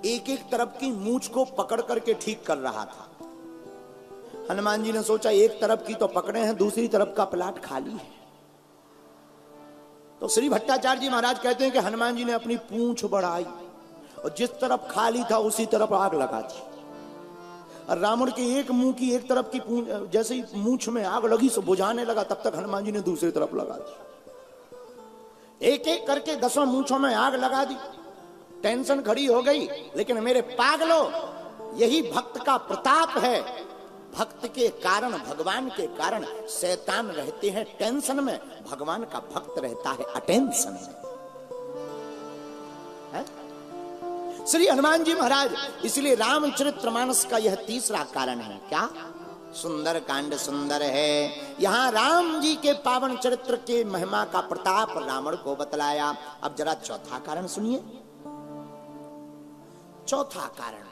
A: एक एक तरफ की मूंछ को पकड़ करके ठीक कर रहा था। हनुमान जी ने सोचा एक तरफ की तो पकड़े हैं, दूसरी तरफ का प्लाट खाली है। तो श्री भट्टाचार्य जी महाराज कहते हैं कि हनुमान जी ने अपनी पूंछ बढ़ाई और जिस तरफ खाली था उसी तरफ आग लगा दी। और रावण के एक मुंह की एक तरफ की पूंछ, जैसे ही मूंछ में आग लगी सो बुझाने लगा, तब तक हनुमान जी ने दूसरी तरफ लगा दी। एक एक करके 10 मूंछों में आग लगा दी। टेंशन खड़ी हो गई। लेकिन मेरे पागलों, यही भक्त का प्रताप है। भक्त के कारण, भगवान के कारण शैतान रहते हैं टेंशन में, भगवान का भक्त रहता है अटेंशन में। है? श्री हनुमान जी महाराज, इसलिए रामचरितमानस का यह तीसरा कारण है। क्या? सुंदर कांड सुंदर है। यहां राम जी के पावन चरित्र के महिमा का प्रताप रावण को बतलाया। अब जरा चौथा कारण सुनिए। चौथा कारण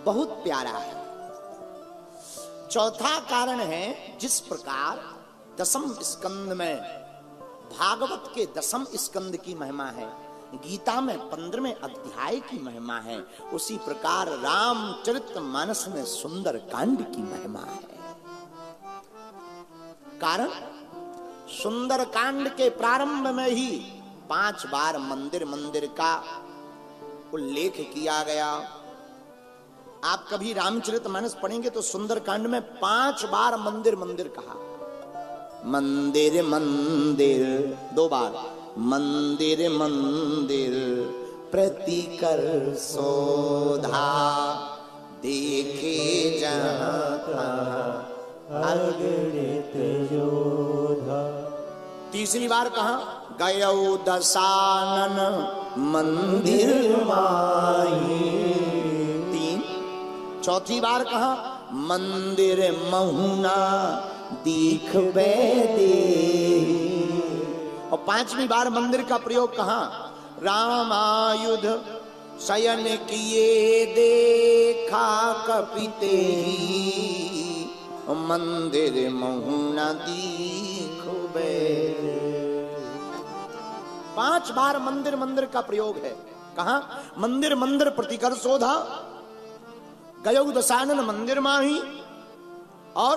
A: बहुत प्यारा है। चौथा कारण है, जिस प्रकार 10वें स्कंद में भागवत के 10वें स्कंद की महिमा है, गीता में 15वें अध्याय की महिमा है, उसी प्रकार रामचरितमानस में सुंदर कांड की महिमा है। कारण, सुंदर कांड के प्रारंभ में ही 5 बार मंदिर का उल्लेख किया गया। आप कभी रामचरितमानस पढ़ेंगे तो सुंदर कांड में 5 बार मंदिर कहा। मंदिर 2 बार, मंदिर प्रतिकर शोधा, देखे जहां
B: अगणित योधा।
A: तीसरी बार कहा गयो दशानन मंदिर माही। 3। चौथी बार कहा मंदिर महुना दीख दे। और 5वीं बार मंदिर का प्रयोग कहां? रामायुध शयन किए देखा कपिते ही, मंदिर महु न दीखो बैरे। 5 बार मंदिर मंदिर का प्रयोग है। कहां? मंदिर मंदिर प्रतिकर शोधा, गयौ दशानन मंदिर माही, और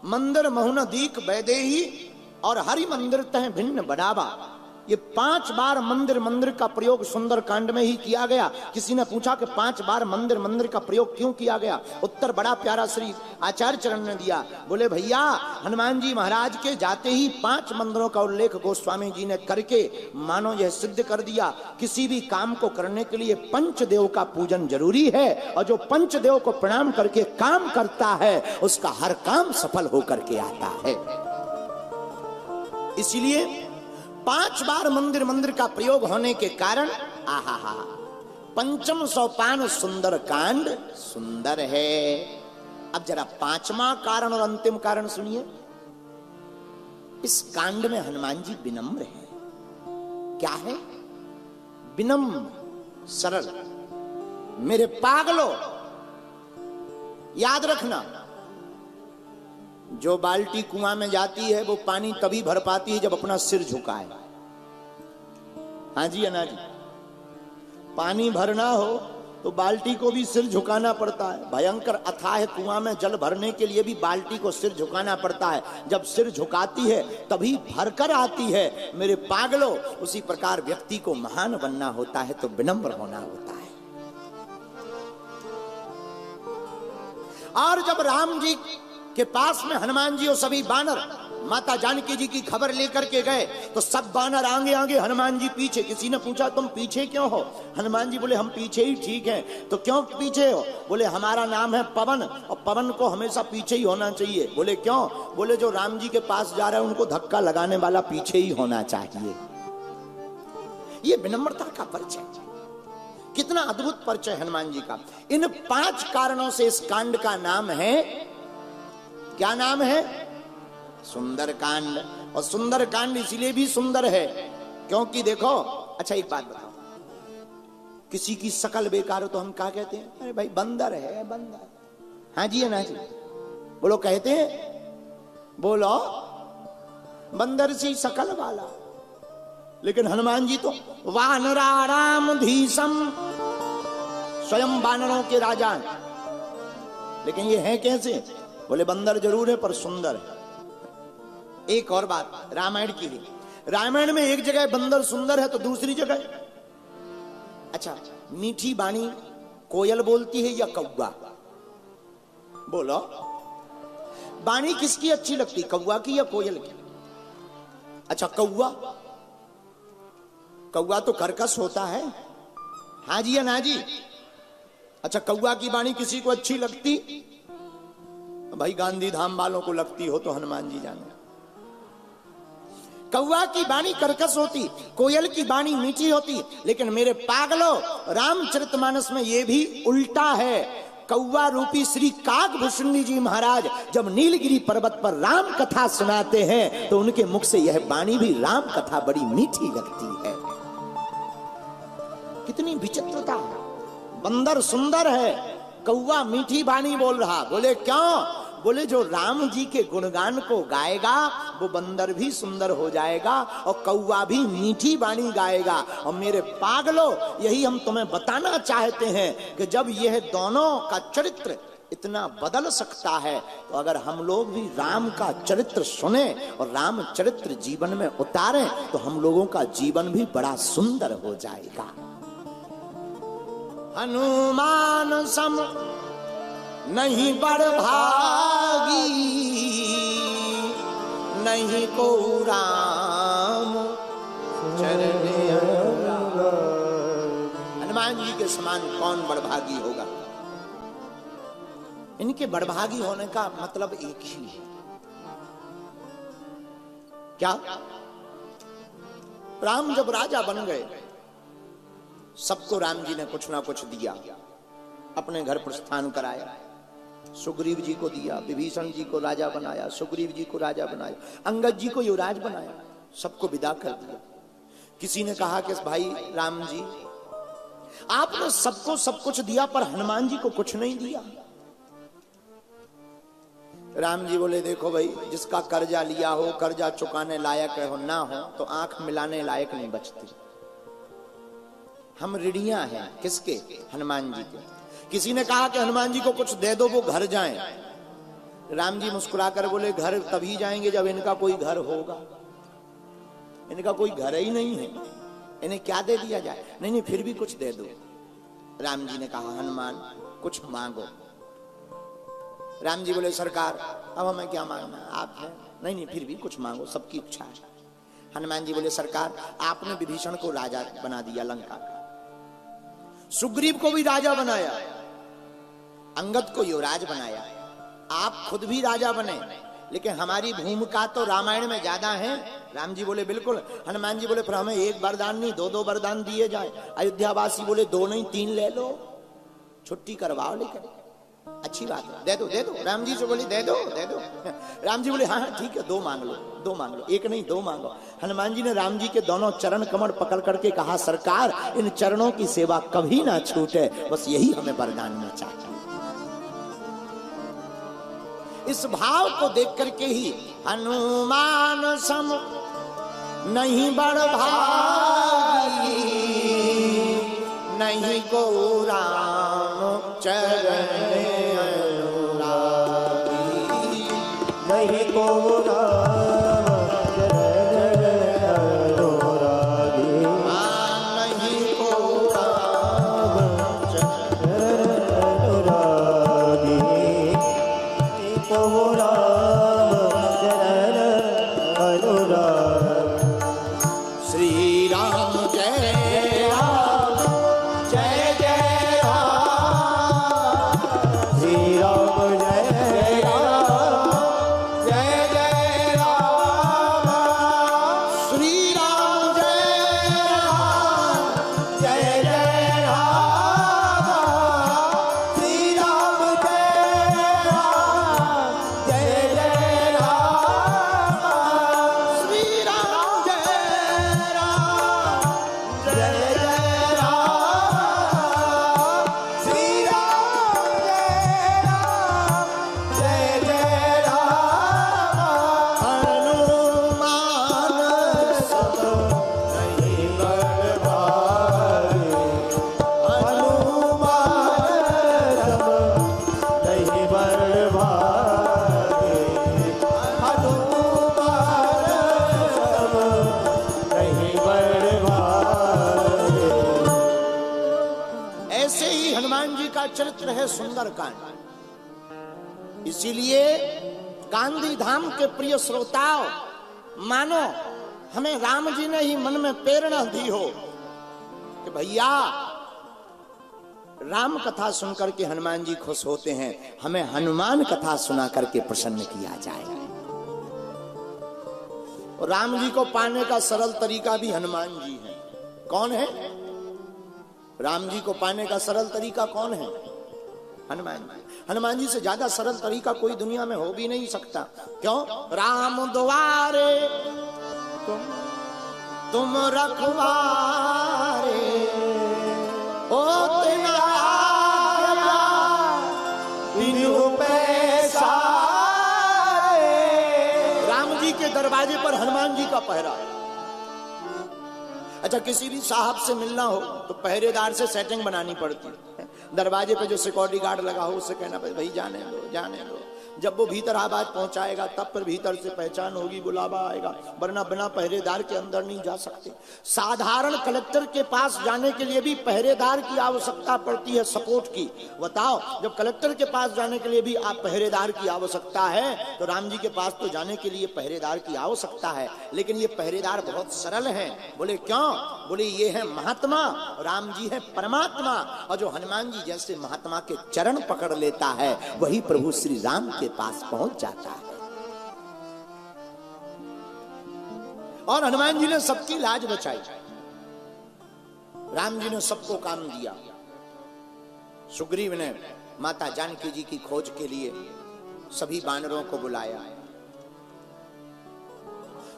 A: मंदिर महु न दीख बैदेही, और हरि मंदिर तह भिन्न बढ़ावा। ये 5 बार मंदिर मंदिर का प्रयोग सुंदर कांड में ही किया गया। किसी ने पूछा कि 5 बार मंदिर मंदिर का प्रयोग क्यों किया गया? उत्तर बड़ा प्यारा श्री आचार्य चरण ने दिया। बोले भैया, हनुमान जी महाराज के जाते ही 5 मंदिरों का उल्लेख गोस्वामी जी ने करके मानो यह सिद्ध कर दिया, किसी भी काम को करने के लिए पंचदेव का पूजन जरूरी है, और जो पंचदेव को प्रणाम करके काम करता है उसका हर काम सफल होकर के आता है। इसलिए 5 बार मंदिर मंदिर का प्रयोग होने के कारण आहा, 5म सोपान सुंदर कांड सुंदर है। अब जरा 5वां कारण और अंतिम कारण सुनिए। इस कांड में हनुमान जी विनम्र है। क्या है? विनम्र, सरल। मेरे पागलों, याद रखना, जो बाल्टी कुआं में जाती है वो पानी तभी भर पाती है जब अपना सिर झुकाए। हाँ जी अना जी, पानी भरना हो तो बाल्टी को भी सिर झुकाना पड़ता है। भयंकर अथाह कुआं में जल भरने के लिए भी बाल्टी को सिर झुकाना पड़ता है। जब सिर झुकाती है तभी भरकर आती है। मेरे पागलों, उसी प्रकार व्यक्ति को महान बनना होता है तो विनम्र होना होता है। और जब राम जी के पास में हनुमान जी और सभी बानर माता जानकी जी की खबर लेकर के गए तो सब बानर आगे आगे, हनुमान जी पीछे। किसी ने पूछा तुम पीछे क्यों हो? हनुमान जी बोले हम पीछे ही ठीक हैं। तो क्यों पीछे हो? बोले हमारा नाम है पवन, और पवन को हमेशा पीछे ही होना चाहिए। बोले क्यों? बोले जो राम जी के पास जा रहा है उनको धक्का लगाने वाला पीछे ही होना चाहिए। ये विनम्रता का परिचय, कितना अद्भुत परिचय हनुमान जी का। इन 5 कारणों से इस कांड का नाम है, क्या नाम है? सुंदर कांड। और सुंदर कांड इसलिए भी सुंदर है क्योंकि देखो, अच्छा एक बात बताओ, किसी की शकल बेकार हो तो हम क्या कहते हैं? अरे भाई बंदर है, बंदर। हाँ जी है ना जी, बोलो कहते हैं, बोलो बंदर सी शकल वाला। लेकिन हनुमान जी तो वानराराम धीसम, स्वयं वानरों के राजा हैं। लेकिन ये है कैसे? बोले बंदर जरूर है पर सुंदर है। एक और बात रामायण की है, रामायण में एक जगह बंदर सुंदर है तो दूसरी जगह, अच्छा मीठी बाणी कोयल बोलती है या कौवा? बोलो बाणी किसकी अच्छी लगती, कौवा की या कोयल की? अच्छा कौवा, कौवा तो कर्कश होता है। हाँ जी या ना जी? अच्छा कौवा की बाणी किसी को अच्छी लगती? भाई गांधी धाम वालों को लगती हो तो हनुमान जी जाने। कौवा की बाणी कर्कश होती, कोयल की बाणी मीठी होती। लेकिन मेरे पागलों, रामचरितमानस में यह भी उल्टा है। कौवा रूपी श्री काकभूषणी जी महाराज जब नीलगिरी पर्वत पर राम कथा सुनाते हैं तो उनके मुख से यह बाणी भी राम कथा बड़ी मीठी लगती है। कितनी विचित्रता है। बंदर सुंदर है, कौवा मीठी बाणी बोल रहा। बोले क्यों? बोले जो राम जी के गुणगान को गाएगा वो बंदर भी सुंदर हो जाएगा और कौवा भी मीठी बाणी गाएगा। और मेरे पागलों, यही हम तुम्हें बताना चाहते हैं कि जब यह दोनों का चरित्र इतना बदल सकता है तो अगर हम लोग भी राम का चरित्र सुने और राम चरित्र जीवन में उतारें तो हम लोगों का जीवन भी बड़ा सुंदर हो जाएगा। हनुमान सम नहीं बड़भागी, नहीं को राम चरण। हनुमान जी के समान कौन बड़भागी होगा? इनके बड़भागी होने का मतलब एक ही है, क्या? राम जब राजा बन गए सबको राम जी ने कुछ ना कुछ दिया, अपने घर प्रस्थान कराया। सुग्रीव जी को दिया, विभीषण जी को राजा बनाया, सुग्रीव जी को राजा बनाया, अंगद जी को युवराज बनाया, सबको विदा कर दिया। किसी ने कहा कि भाई राम जी, आपने सबको सब कुछ दिया पर हनुमान जी को कुछ नहीं दिया। राम जी बोले देखो भाई, जिसका कर्जा लिया हो, कर्जा चुकाने लायक हो ना हो तो आंख मिलाने लायक नहीं बचती। हम ऋणियां हैं किसके? हनुमान जी के। किसी ने कहा कि हनुमान जी को कुछ दे दो वो घर जाएं। राम जी मुस्कुराकर बोले घर तभी जाएंगे जब इनका कोई घर होगा। इनका कोई घर ही नहीं है, इन्हें क्या दे दिया जाए? नहीं नहीं फिर भी कुछ दे दो। राम जी ने कहा हनुमान कुछ मांगो। राम जी बोले सरकार अब हमें क्या मांगना, आप हैं। नहीं नहीं फिर भी कुछ मांगो, सबकी इच्छा है। हनुमान जी बोले सरकार आपने विभीषण को राजा बना दिया लंका का, सुग्रीव को भी राजा बनाया, अंगद को युवराज बनाया, आप खुद भी राजा बने, लेकिन हमारी भूमिका तो रामायण में ज्यादा है। राम जी बोले बिल्कुल। हनुमान जी बोले पर हमें एक वरदान नहीं दो दो वरदान दिए जाए। अयोध्यावासी बोले दो नहीं 3 ले लो, छुट्टी करवाओ। लेकर अच्छी बात है, दे दो दे दो। राम जी से बोली दे दो दे दो। राम जी बोले हाँ हाँ ठीक है, 2 मांग लो, 2 मांग लो, एक नहीं 2 मांगो। हनुमान जी ने राम जी के दोनों चरण कमर पकड़ करके कहा सरकार इन चरणों की सेवा कभी ना छूटे, बस यही हमें वरदान में चाहिए। इस भाव को देख करके ही हनुमान सम नहीं बड़ भाई, नहीं को राम चरण अनुरागी,
B: नहीं को राम चरण अनुरागी,
A: नहीं को राम
B: चरण अनुरागी, नहीं को राम चरण अनुरागी।
A: श्री राम जय राम जय जय राम,
B: श्री राम जय राम
A: जय जय राम, श्री राम जय राम जय जय राम,
B: श्री राम जय राम जय जय राम,
A: श्री राम जय राम
B: जय जय राम, श्री राम जय राम जय जय राम।
A: हनुमान सब
B: नहीं बड़ भाई, हनुमान सब नहीं बड़ भाई, हनुमान सब नहीं बड़ भाई।
A: ऐसे ही हनुमान जी का चरित्र है सुंदर कांड। इसीलिए गांधी धाम के प्रिय श्रोताओं, मानो हमें राम जी ने ही मन में प्रेरणा दी हो कि भैया राम कथा सुनकर के हनुमान जी खुश होते हैं, हमें हनुमान कथा सुना करके प्रसन्न किया जाए। और राम जी को पाने का सरल तरीका भी हनुमान जी है। कौन है? राम जी को पाने का सरल तरीका कौन है? हनुमान जी। हनुमान जी से ज्यादा सरल तरीका कोई दुनिया में हो भी नहीं सकता। क्यों? राम द्वारे तुम रखवारे, होते न आज्ञा बिनु पैसारे। राम जी के दरवाजे पर हनुमान जी का पहरा। अच्छा किसी भी साहब से मिलना हो तो पहरेदार से सेटिंग बनानी पड़ती है। दरवाजे पे जो सिक्योरिटी गार्ड लगा हो उससे कहना भाई जाने दो जाने दो। जब वो भीतर आवाज पहुंचाएगा तब पर भीतर से पहचान होगी, बुलावा आएगा, वरना बिना पहरेदार के अंदर नहीं जा सकते। साधारण कलेक्टर के पास जाने के लिए भी पहरेदार की आवश्यकता पड़ती है, सपोर्ट की। बताओ जब कलेक्टर के पास जाने के लिए भी आप पहरेदार की आवश्यकता है तो राम जी के पास तो जाने के लिए पहरेदार की आवश्यकता है। लेकिन ये पहरेदार बहुत सरल हैं। बोले क्यों? बोले ये है महात्मा, राम जी है परमात्मा। और जो हनुमान जी जैसे महात्मा के चरण पकड़ लेता है वही प्रभु श्री राम के पास पहुंच जाता है। और हनुमान जी ने सबकी लाज बचाई, राम जी ने सबको काम दिया। सुग्रीव ने माता जानकी जी की खोज के लिए सभी वानरों को बुलाया।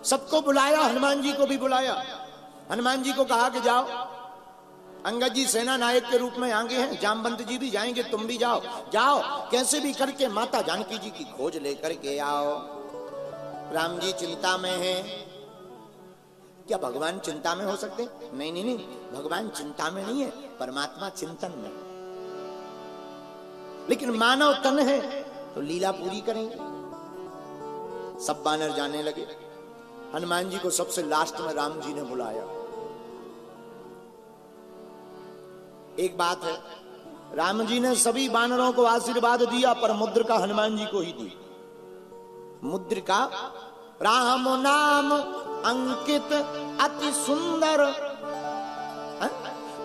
A: सबको बुलाया, हनुमान जी को भी बुलाया। हनुमान जी को कहा कि जाओ, अंगद जी सेना नायक के रूप में आगे हैं, जामवंत जी भी जाएंगे, तुम भी जाओ, जाओ कैसे भी करके माता जानकी जी की खोज लेकर के आओ। राम जी चिंता में हैं। क्या भगवान चिंता में हो सकते? नहीं नहीं नहीं, भगवान चिंता में नहीं है, परमात्मा चिंतन में। लेकिन मानव तन है तो लीला पूरी करेंगे। सब बानर जाने लगे। हनुमान जी को सबसे लास्ट में राम जी ने बुलाया। एक बात है, राम जी ने सभी बानरों को आशीर्वाद दिया, पर मुद्रिका हनुमान जी को ही दी। मुद्रिका राम नाम अंकित अति सुंदर,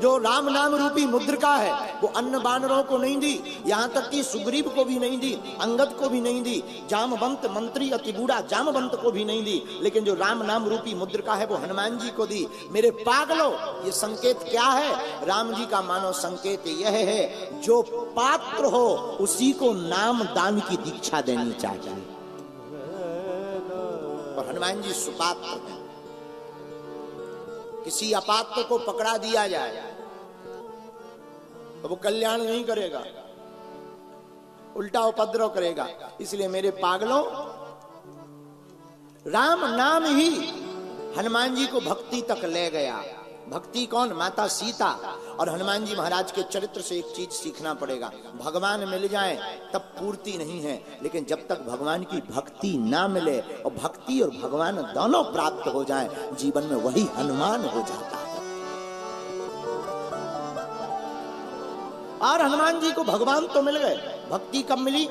A: जो राम नाम रूपी मुद्रिका है वो अन्य बानरों को नहीं दी, यहां तक कि सुग्रीव को भी नहीं दी, अंगद को भी नहीं दी, जामवंत मंत्री अति बूढ़ा जामवंत को भी नहीं दी, लेकिन जो राम नाम रूपी मुद्रिका है वो हनुमान जी को दी। मेरे पागलों, ये संकेत क्या है? राम जी का मानो संकेत यह है, जो पात्र हो उसी को नाम दान की दीक्षा देनी चाहिए। और हनुमान जी सुपात्र हैं। किसी अपात्र को पकड़ा दिया जाए तो वो कल्याण नहीं करेगा, उल्टा उपद्रव करेगा। इसलिए मेरे पागलों, राम नाम ही हनुमान जी को भक्ति तक ले गया। भक्ति कौन? माता सीता। और हनुमान जी महाराज के चरित्र से एक चीज सीखना पड़ेगा, भगवान मिल जाए तब पूर्ति नहीं है, लेकिन जब तक भगवान की भक्ति ना मिले और भक्ति और भगवान दोनों प्राप्त हो जाए, जीवन में वही हनुमान हो जाता है। और हनुमान जी को भगवान तो मिल गए, भक्ति कब मिली?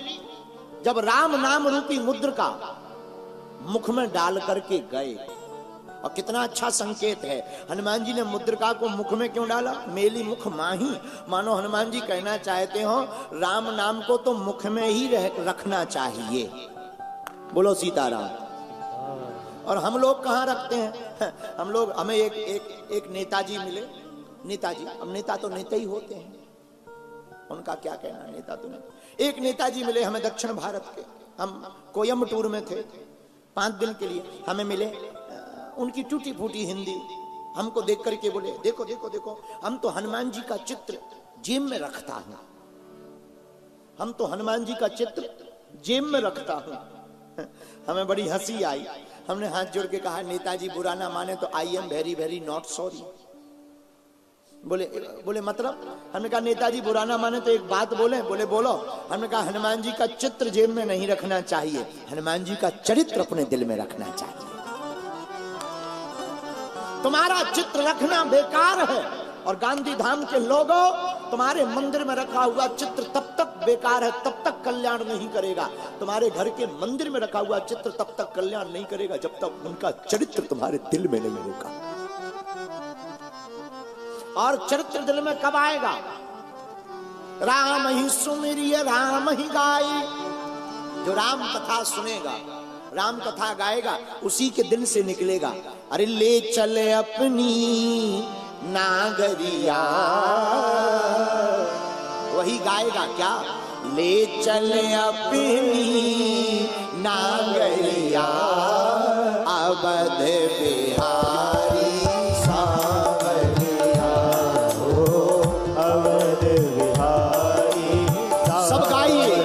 A: जब राम नाम रूपी मुद्रिका मुख में डाल करके गए। और कितना अच्छा संकेत है, हनुमान जी ने मुद्रिका को मुख में क्यों डाला? मेली मुख माही, मानो हनुमान जी कहना चाहते हो राम नाम को तो मुख में ही रखना चाहिए। बोलो सीताराम। और हम लोग कहाँ रखते हैं? हम लोग, हमें एक नेताजी मिले, नेताजी, अब नेता तो नेता ही होते हैं, उनका क्या कहना, नेता तो नहीं। एक नेताजी मिले हमें दक्षिण भारत के, हम कोयम्बटूर में थे 5 दिन के लिए, हमें मिले। उनकी टूटी फूटी हिंदी हमको देख करके बोले, देखो देखो देखो, हम तो हनुमान जी का चित्र जेब में रखता हूं, हम तो हनुमान जी का चित्र जेब में रखता हूं। हमें बड़ी हंसी आई। हमने हाथ जोड़ के कहा, नेताजी बुरा ना माने तो I am very very not sorry. बोले मतलब? हमने कहा नेताजी बुरा ना माने तो एक बात बोले। बोले बोलो। हमने कहा हनुमान जी का चित्र जेब में नहीं रखना चाहिए, हनुमान जी का चरित्र अपने दिल में रखना चाहिए। तुम्हारा चित्र रखना बेकार है, और गांधी धाम के लोगों, तुम्हारे मंदिर में रखा हुआ चित्र तब तक बेकार है, तब तक कल्याण नहीं करेगा। तुम्हारे घर के मंदिर में रखा हुआ चित्र तब तक कल्याण नहीं करेगा जब तक उनका चरित्र तुम्हारे दिल में नहीं होगा। और चरित्र दिल में कब आएगा? राम ही सुमिरिय राम ही गाई। जो राम कथा सुनेगा, राम कथा गाएगा, उसी के दिल से निकलेगा। अरे ले चले अपनी नागरिया, वही गाएगा। क्या? ले चले अपनी नागरिया, अवध बिहारी सांवरिया हो,
B: अवध बिहारी
A: सब गाइए।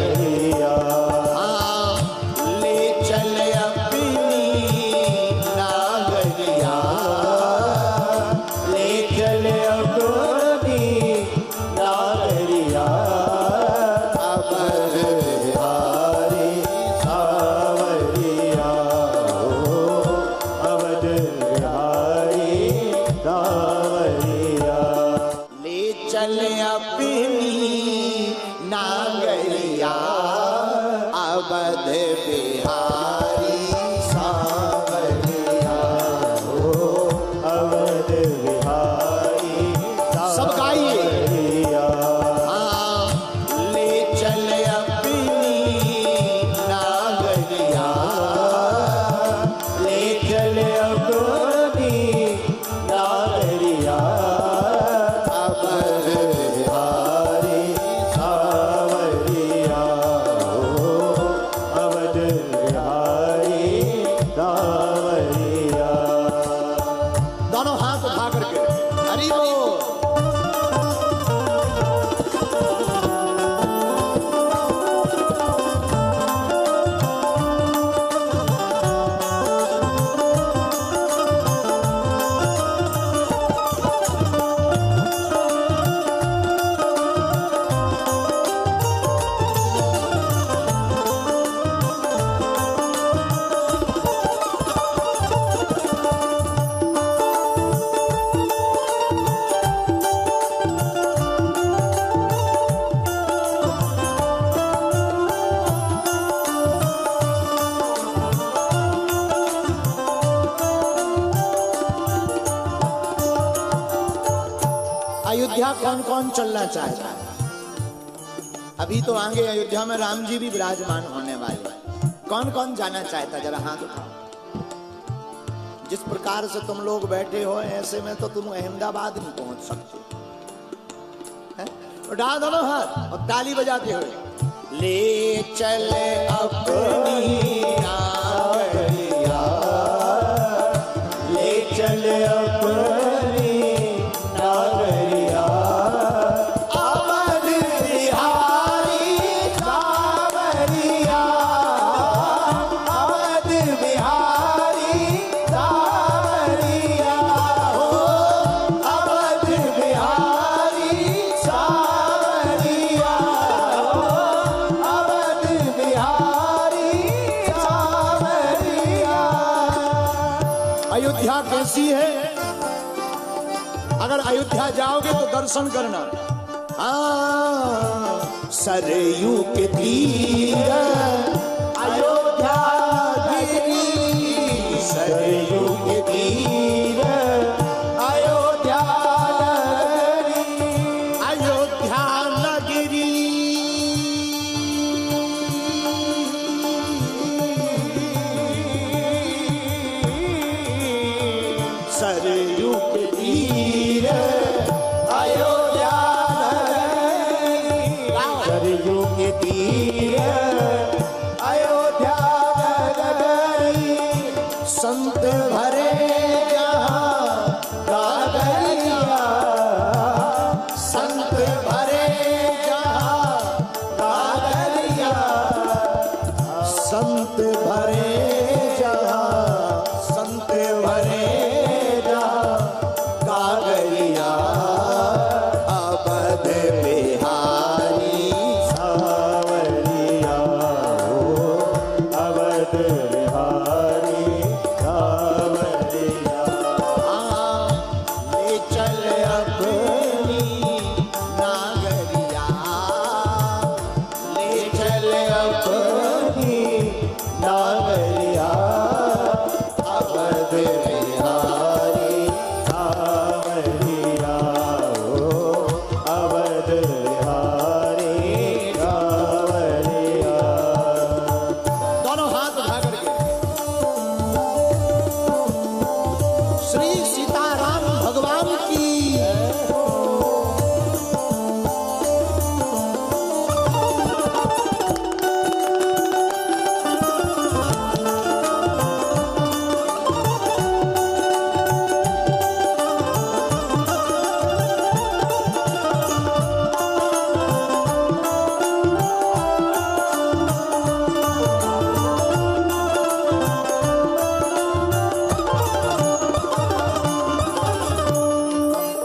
A: कौन कौन चलना चाहता है? अभी तो आगे अयोध्या में राम जी भी विराजमान होने वाले हैं। कौन कौन जाना चाहता, जरा हाथ उठाओ। जिस प्रकार से तुम लोग बैठे हो ऐसे में तो तुम अहमदाबाद नहीं पहुंच सकते हैं? उठा दोनों हाथ और ताली बजाते हुए, ले चले अपनी नागरिया,
B: ले चले अपनी नागरिया, अवध बिहारी सावरिया, अवध बिहारी सावरिया, हो अवध बिहारी सावरिया, अवध बिहारी सावरिया।
A: अयोध्या कैसी है? अगर अयोध्या जाओगे तो दर्शन करना। हाँ, सरयू के तीर अयोध्या गिरी, सरयू के तीर
B: अयोध्या नगरी,
A: अयोध्या नगरी। सरयू के तीर
B: अयोध्या नगरी, सरयू के तीर अयोध्या नगरी,
A: संत भरे जहाँ
B: कागरिया,
A: संत भरे जहाँ
B: कागरिया,
A: संत भरे जहाँ, संत भरे जहाँ
B: कागरिया,
A: अवध बिहारी
B: सावरिया, हो अवध बिहारी सावरिया।
A: ले चल अपनी नागरिया, ले चल अपनी
B: नागरिया, अवध बिहारी सावरिया, हो अवध बिहारी सावरिया।
A: दोनों हाथ उठा करके श्री सीताराम भगवान की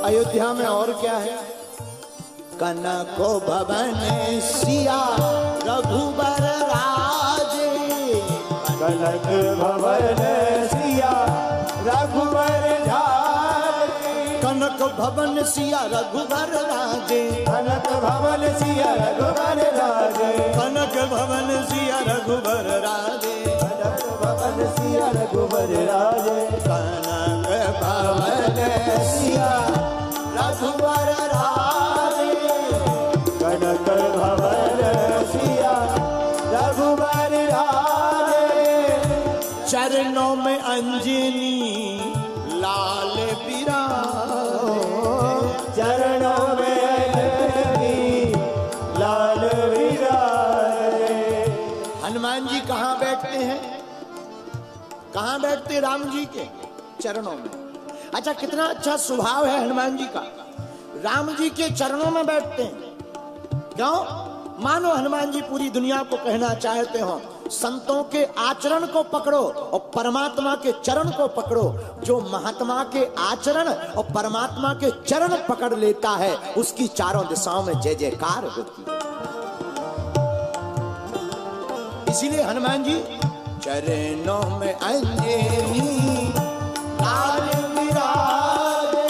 A: अयोध्या में और क्या है? कनक भवन सिया रघुबर राजे,
B: कनक भवन सिया रघुबर झारे,
A: कनक भवन सिया रघुबर राजे,
B: कनक भवन सिया रघुबर राजे,
A: कनक भवन सिया रघुबर राजे,
B: कनक भवन सिया रघुबर राजे,
A: कनक भवन सिया रघुबर राजे,
B: कनक भवन सिया रघुबर राजे,
A: चरणों में अंजनी लाल बिराजे,
B: चरणों में अंजनी लाल विराजे।
A: हनुमान जी कहाँ बैठते हैं? कहाँ बैठते? राम जी के चरणों में। अच्छा, कितना अच्छा स्वभाव है हनुमान जी का। राम जी के चरणों में बैठते हैं। क्यों? मानो हनुमान जी पूरी दुनिया को कहना चाहते हो, संतों के आचरण को पकड़ो और परमात्मा के चरण को पकड़ो। जो महात्मा के आचरण और परमात्मा के चरण पकड़ लेता है, उसकी चारों दिशाओं में जय जयकार होती है। इसीलिए हनुमान जी चरणों में अंजनी लाल विराजे,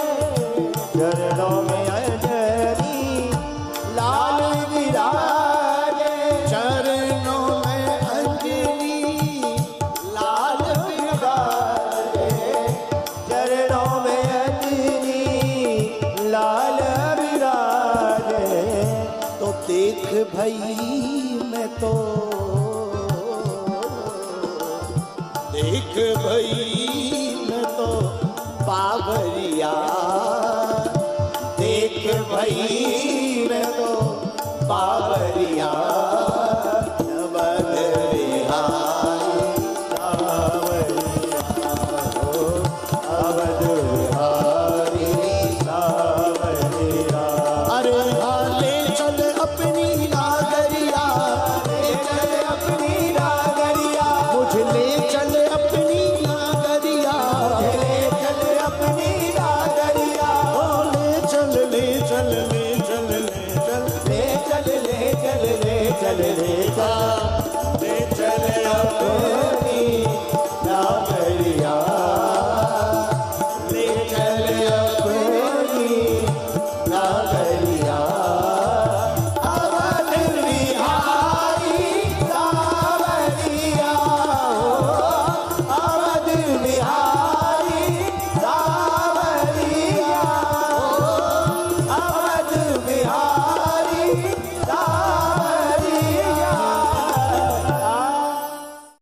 B: चरणों में अंजनी लाल विराजे,
A: चरणों में अंजनी लाल
B: चरणों में अंजनी लाल विराजे।
A: देख भई मैं तो, देख भई मैं तो बाबरिया, देख भई मैं तो बाबरिया।